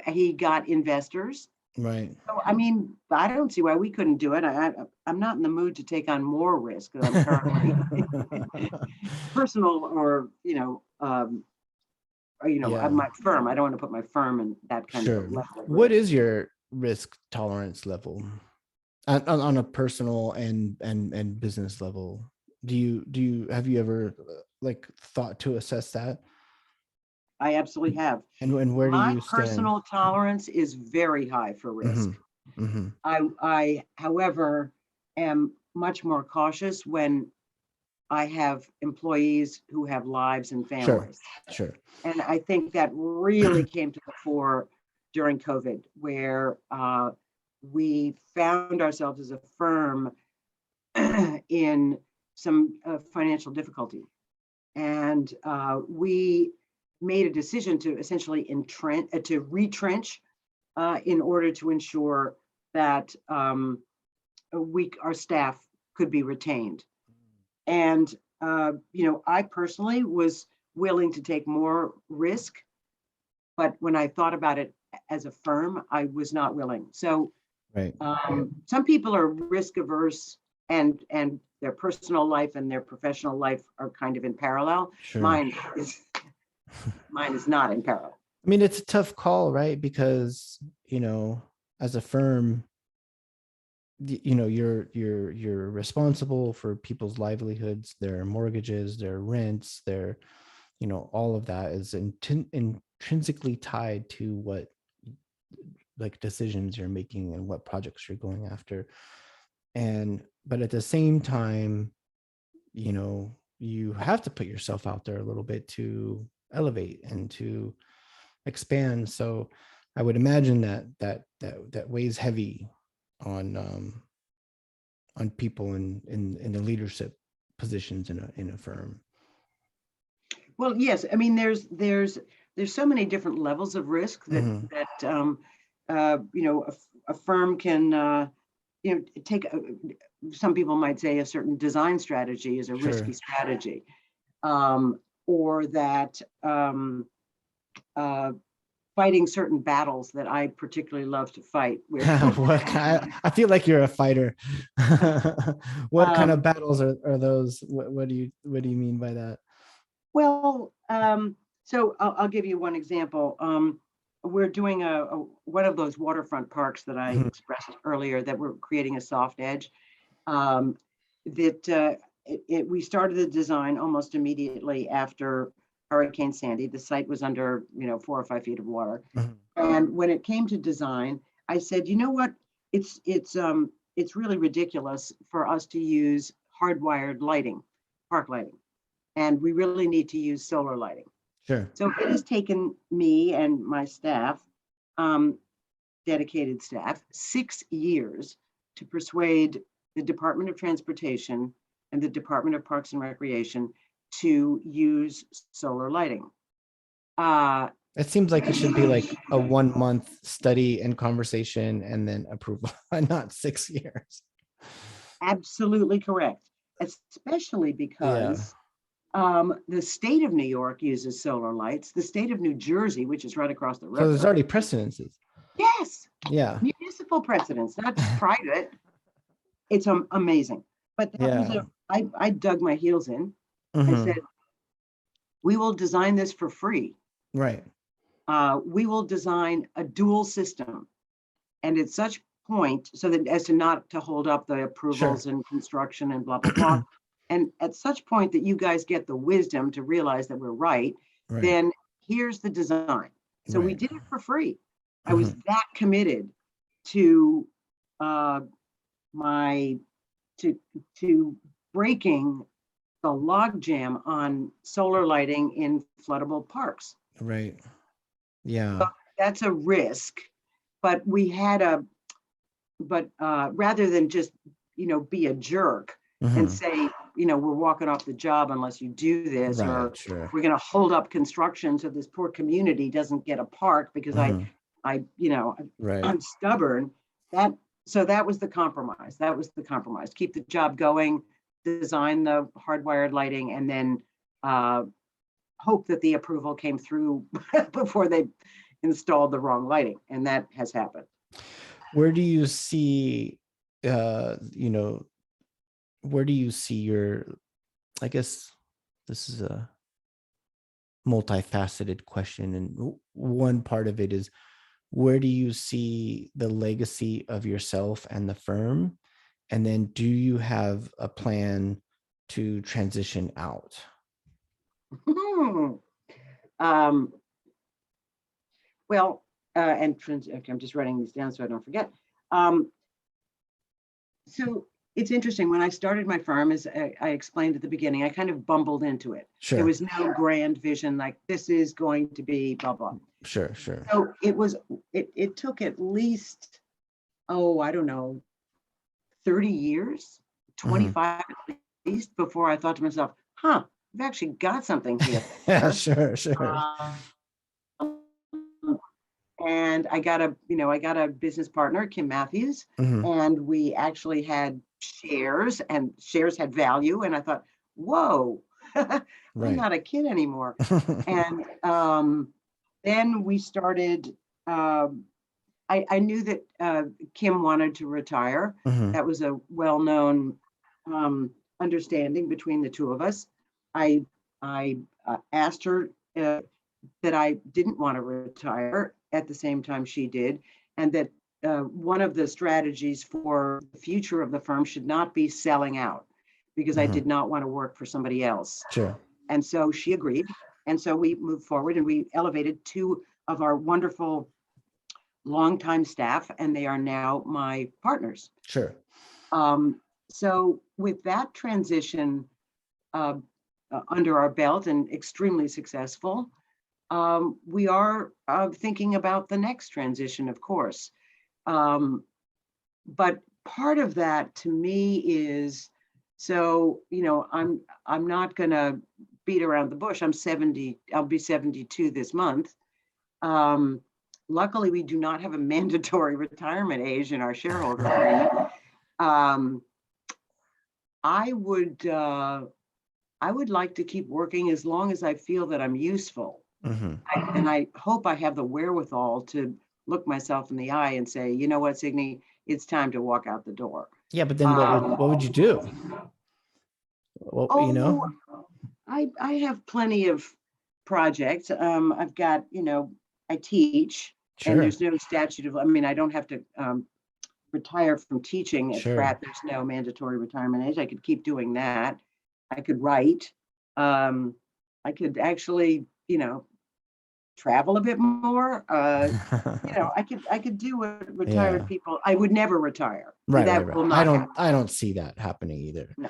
He got investors. Right. So, I mean, I don't see why we couldn't do it. I'm not in the mood to take on more risk than I'm currently personal Yeah. my firm. I don't want to put my firm in that kind of a Sure. level of What risk. is your risk tolerance level on a personal and business level? Have you ever like thought to assess that? I absolutely have. And where do My you stand? personal tolerance is very high for risk. Mm-hmm. Mm-hmm. However, am much more cautious when I have employees who have lives and Sure. families. Sure. And I think that really came to the fore during COVID, where we found ourselves as a firm in some financial difficulty. And we made a decision to essentially retrench in order to ensure that our staff could be retained. And I personally was willing to take more risk, but when I thought about it as a firm, I was not willing. So Right. some people are risk averse, and their personal life and their professional life are kind of in parallel. Sure. Mine is not in parallel. I mean, it's a tough call, right? Because, as a firm, you're responsible for people's livelihoods, their mortgages, their rents, their, all of that is intrinsically tied to what like decisions you're making and what projects you're going after. But at the same time, you have to put yourself out there a little bit to elevate and to expand. So I would imagine that weighs heavy on people in the leadership positions in a firm. Well, yes. I mean, there's so many different levels of risk that Mm-hmm. a firm can take. Some people might say a certain design strategy is a risky Sure. strategy, or that fighting certain battles that I particularly love to fight. I feel like you're a fighter. What kind of um, battles are those? What do you mean by that? Well, so I'll give you one example. We're doing one of those waterfront parks that I Mhm. expressed earlier, that we're creating a soft edge. Um, that we started the design almost immediately after Hurricane Sandy. The site was under 4 or 5 feet of water, Mhm. and when it came to design, I said, you know what, it's really ridiculous for us to use hardwired lighting, park lighting, and we really need to use solar lighting. Sure. So it has taken me and my staff, um, dedicated staff, 6 years to persuade the Department of Transportation and the Department of Parks and Recreation to use solar lighting. Uh, It seems like it should be like a 1 month study and conversation and then approval, not 6 years. Absolutely correct, especially Yeah. because the state of New York uses solar lights. The state of New Jersey, which is right across the So there's river, already precedences. yes, Yeah. municipal precedents, not just private. It's amazing. But that was Yeah. I dug my heels in. I said, Hmm. we will design this for free. Right. We will design a dual system. And it's such point, so that as to not to hold up the Sure. approvals and construction and blah, blah, blah. And at such point that you guys get the wisdom to realize that we're right, Right. then here's the design. So we Right. did it for free. I was Mhm. that committed to uh, my to to breaking the logjam on solar lighting in floodable parks. Right. Yeah. That's a risk, but we had a but rather than just be a jerk and Mhm. say we're walking off the job unless you do this, Right. or Sure. we're going to hold up construction so this poor community doesn't get a park because Mhm. I Right. I'm stubborn. That So that was the compromise. That was the compromise. Keep the job going, design the hardwired lighting, and then uh, hope that the approval came through before they installed the wrong lighting, and that has happened. Where do you see, you know, where do you see your, I guess this is a multifaceted question. And one part of it is, where do you see the legacy of yourself and the firm? And then do you have a plan to transition out? um, well, okay, I'm just writing these down so I don't forget. Um, so it's interesting. When I started my firm, as I explained at the beginning, I kind of bumbled into it. There Sure. was no grand vision like this is going to be blah blah. Sure. Sure. So it took at least, oh, I don't know, 30 years, Mhm. 25 at least, before I thought to myself, huh, I've actually got something here. Yeah, sure. Sure. Um, and I got a business partner, Kim Matthews, Mhm. and we actually had shares, and shares had value. And I thought, whoa, I'm Right. not a kid anymore. And then we started. I knew that Kim wanted to retire. Mhm. That was a well-known um, understanding between the two of us. I asked her that I didn't want to retire at the same time she did, and that one of the strategies for the future of the firm should not be selling out, because I Mhm. did not want to work for somebody else. Sure. And so she agreed. And so we moved forward and we elevated two of our wonderful longtime staff, and they are now my partners. Sure. Um, so with that transition uh, under our belt and extremely successful, we are thinking about the next transition, of course. Um, but part of that to me is, so I'm not going to beat around the bush. I'm 70. I'll be 72 this month. Um, Luckily, we do not have a mandatory retirement age in our shareholder agreement. Um, I would like to keep working as long as I feel that I'm useful. Mhm. And I hope I have the wherewithal to look myself in the eye and say, you know what, Signe, it's time to walk out the door. Yeah, but then what would you Um, do? Well, oh, I have plenty of projects. I've got, I teach, and sure. there's no statute of, I mean, I don't have to retire from teaching at Sure. Pratt. There's no mandatory retirement age. I could keep doing that. I could write. Um, I could actually, travel a bit more. I could do what retired Yeah. people. I would never retire. Right, right, That right. will I not don't happen. I don't see that happening either. No.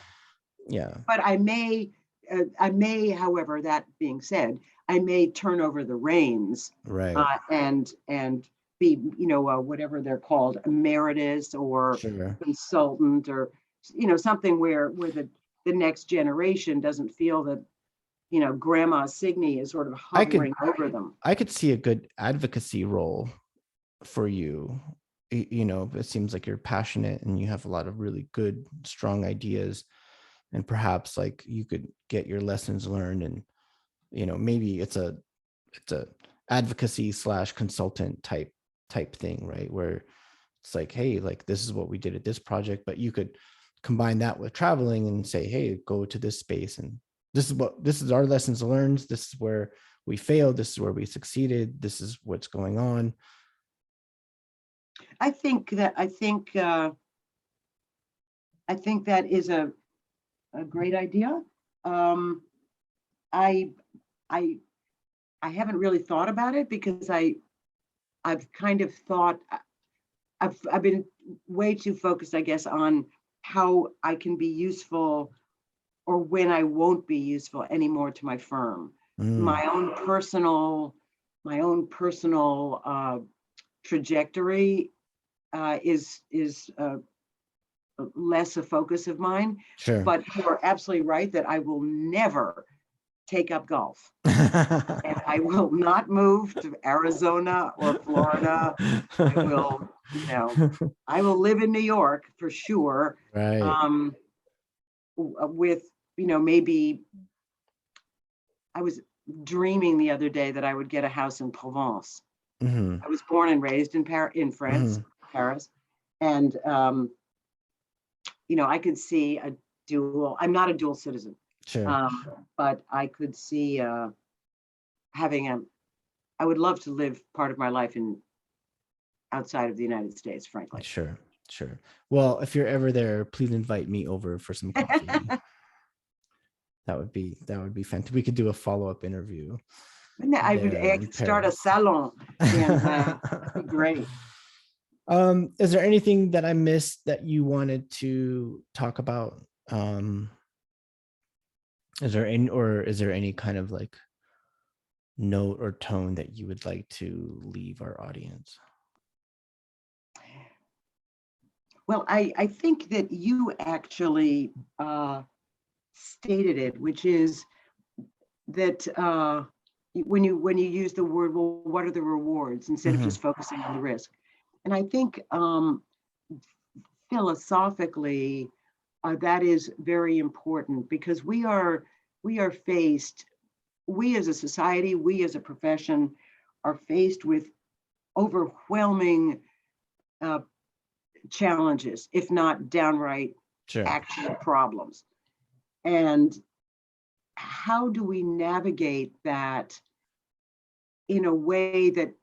Yeah. But however, that being said, I may turn over the reins Right. and be, whatever they're called, emeritus or Sure. consultant, or something where the next generation doesn't feel that Grandma Signe is sort of I could hovering over them. I could see a good advocacy role for you. It seems like you're passionate and you have a lot of really good, strong ideas. And perhaps like you could get your lessons learned, and maybe it's a advocacy slash consultant type thing, right? Where it's like, hey, like this is what we did at this project, but you could combine that with traveling and say, hey, go to this space, and this is our lessons learned. This is where we failed. This is where we succeeded. This is what's going on. I think that is a great idea. Um, I I I haven't really thought about it because I've kind of thought I've been way too focused, I guess, on how I can be useful or when I won't be useful anymore to my firm. Mm, My own personal, my own personal trajectory is less a focus of mine. sure. But you are absolutely right that I will never take up golf. And I will not move to Arizona or Florida. I will, you know, I will live in New York for sure. Right. Um, with, maybe I was dreaming the other day that I would get a house in Provence. Hmm. I was born and raised in France, Hmm. Paris, and I could see a dual. I'm not a dual citizen, Sure. um, but I could see having a. I would love to live part of my life in outside of the United States, frankly. Sure. Sure. Well, if you're ever there, please invite me over for some coffee. That would be fantastic. We could do a follow-up interview there I in could start a Paris. salon, and that'd be great. Is there anything that I missed that you wanted to talk about? Is there any kind of like note or tone that you would like to leave our audience? Well, I think that you actually stated it, which is that when you use the word, well, what are the rewards instead of Hmm. just focusing on the risk? And I think philosophically, that is very important because we as a society, we as a profession are faced with overwhelming uh, challenges, if not downright Sure. actual problems. And how do we navigate that in a way that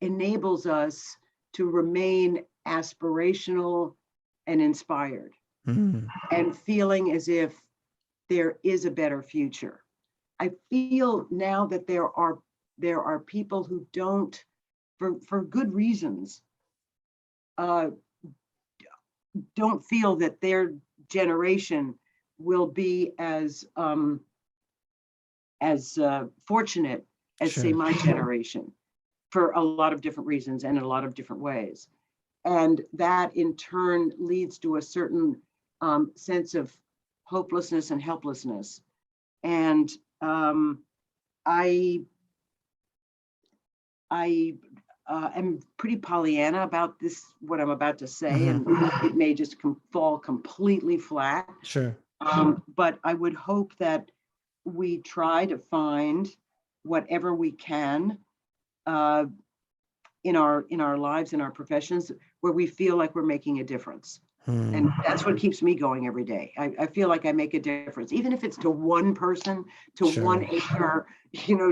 enables us to remain aspirational and inspired Mhm. and feeling as if there is a better future? I feel now that there are people who don't, for good reasons, uh, don't feel that their generation will be as fortunate as, say, Sure. my generation, for a lot of different reasons and in a lot of different ways. And that in turn leads to a certain sense of hopelessness and helplessness. And I I am pretty Pollyanna about this, what I'm about to say, Hmm. and it may just fall completely flat. Sure. But I would hope that we try to find whatever we can uh, in our lives, in our professions, where we feel like we're making a difference. And Hmm. that's what keeps me going every day. I feel like I make a difference, even if it's to one person, to one Sure. acre,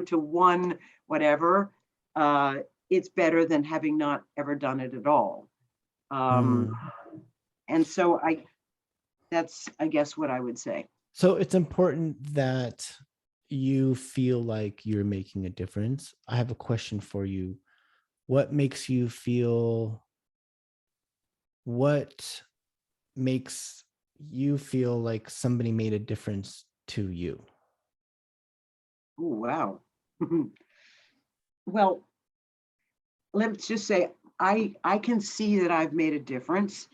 to one whatever. Uh, it's better than having not ever done it at all. Um, Hmm. and so that's, I guess, what I would say. So it's important that you feel like you're making a difference. I have a question for you. What makes you feel, what makes you feel like somebody made a difference to you? Oh, wow. Well, let's just say I can see that I've made a difference.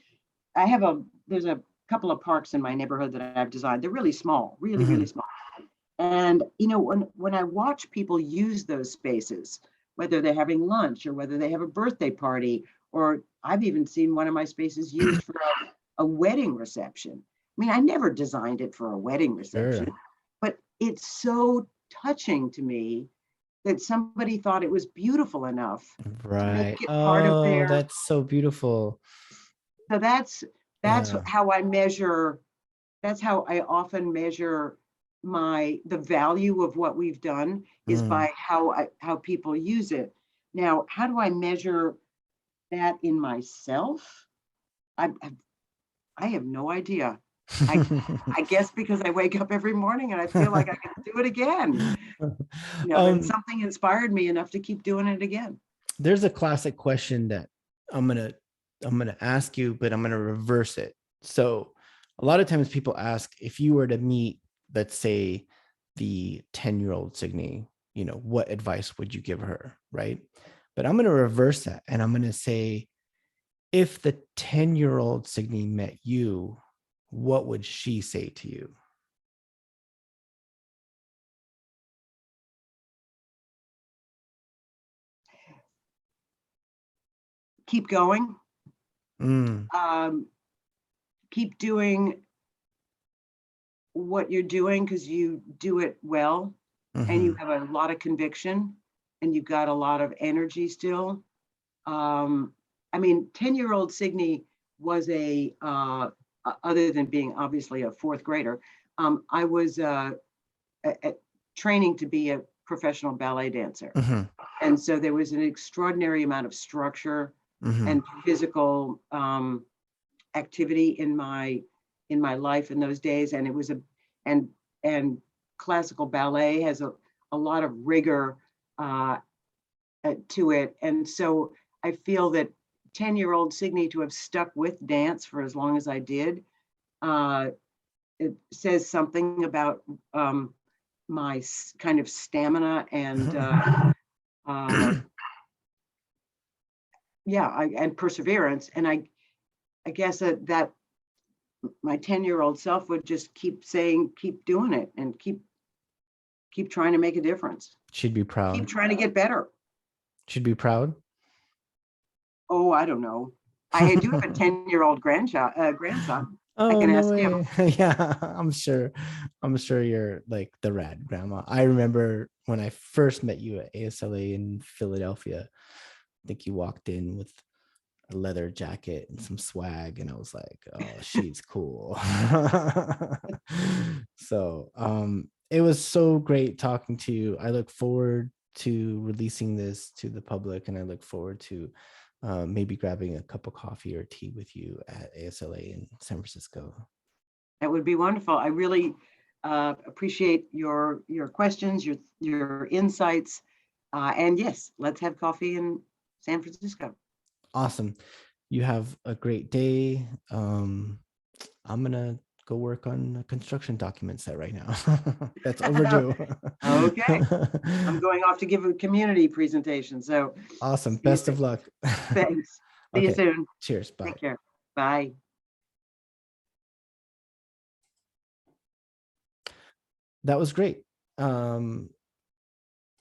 There's a couple of parks in my neighborhood that I've designed. They're really small, really, really Hmm. small. And when I watch people use those spaces, whether they're having lunch or whether they have a birthday party, or I've even seen one of my spaces used for a wedding reception. I mean, I never designed it for a wedding reception, Sure. but it's so touching to me that somebody thought it was beautiful enough to make Right. it part of Oh, their. that's so beautiful. So that's Yeah. how I measure. That's how I often measure the value of what we've done, is Mm. by how people use it. Now, how do I measure that in myself, I I have no idea. I I guess because I wake up every morning and I feel like I can do it again. You know, that um, something inspired me enough to keep doing it again. there's a classic question that I'm gonna I'm gonna ask you, but I'm gonna reverse it. So a lot of times people ask, if you were to meet, let's say, the 10-year-old Signe, what advice would you give her? Right. But I'm gonna reverse that and I'm gonna say, if the 10-year-old Signe met you, what would she say to you? Keep going. Mm, Um, keep doing what you're doing because you do it well and you mhm, have a lot of conviction and you've got a lot of energy still. I mean, 10-year-old Signe was other than being obviously a fourth grader, I was training to be a professional ballet dancer. mhm, And so there was an extraordinary amount of structure mhm, and physical activity in my life in those days. And it was and and classical ballet has a lot of rigor uh, to it. And so I feel that 10-year-old Signe to have stuck with dance for as long as I did, uh, it says something about my kind of stamina and uh, yeah, and perseverance. And I guess that my 10-year-old self would just keep saying, keep doing it and keep trying to make a difference. She'd be Keep proud. trying to get better. She'd be proud. Oh, I don't know. I do have a 10-year-old grandson. I Oh, can no ask him. way. Yeah, I'm sure you're like the rad grandma. I remember when I first met you at ASLA in Philadelphia. I think you walked in with a leather jacket and some swag, and I was like, oh, she's cool. So it was so great talking to you. I look forward to releasing this to the public, and I look forward to maybe grabbing a cup of coffee or tea with you at ASLA in San Francisco. That would be wonderful. I really appreciate your questions, your insights, and yes, let's have coffee in San Francisco. Awesome. You have a great day. I'm gonna go work on a construction document set right now. That's overdue. Okay, I'm going off to give a community presentation. So Awesome. see you Best soon. of luck. Thanks. See you Okay. soon. Cheers. Bye. Take care. Bye. That was great.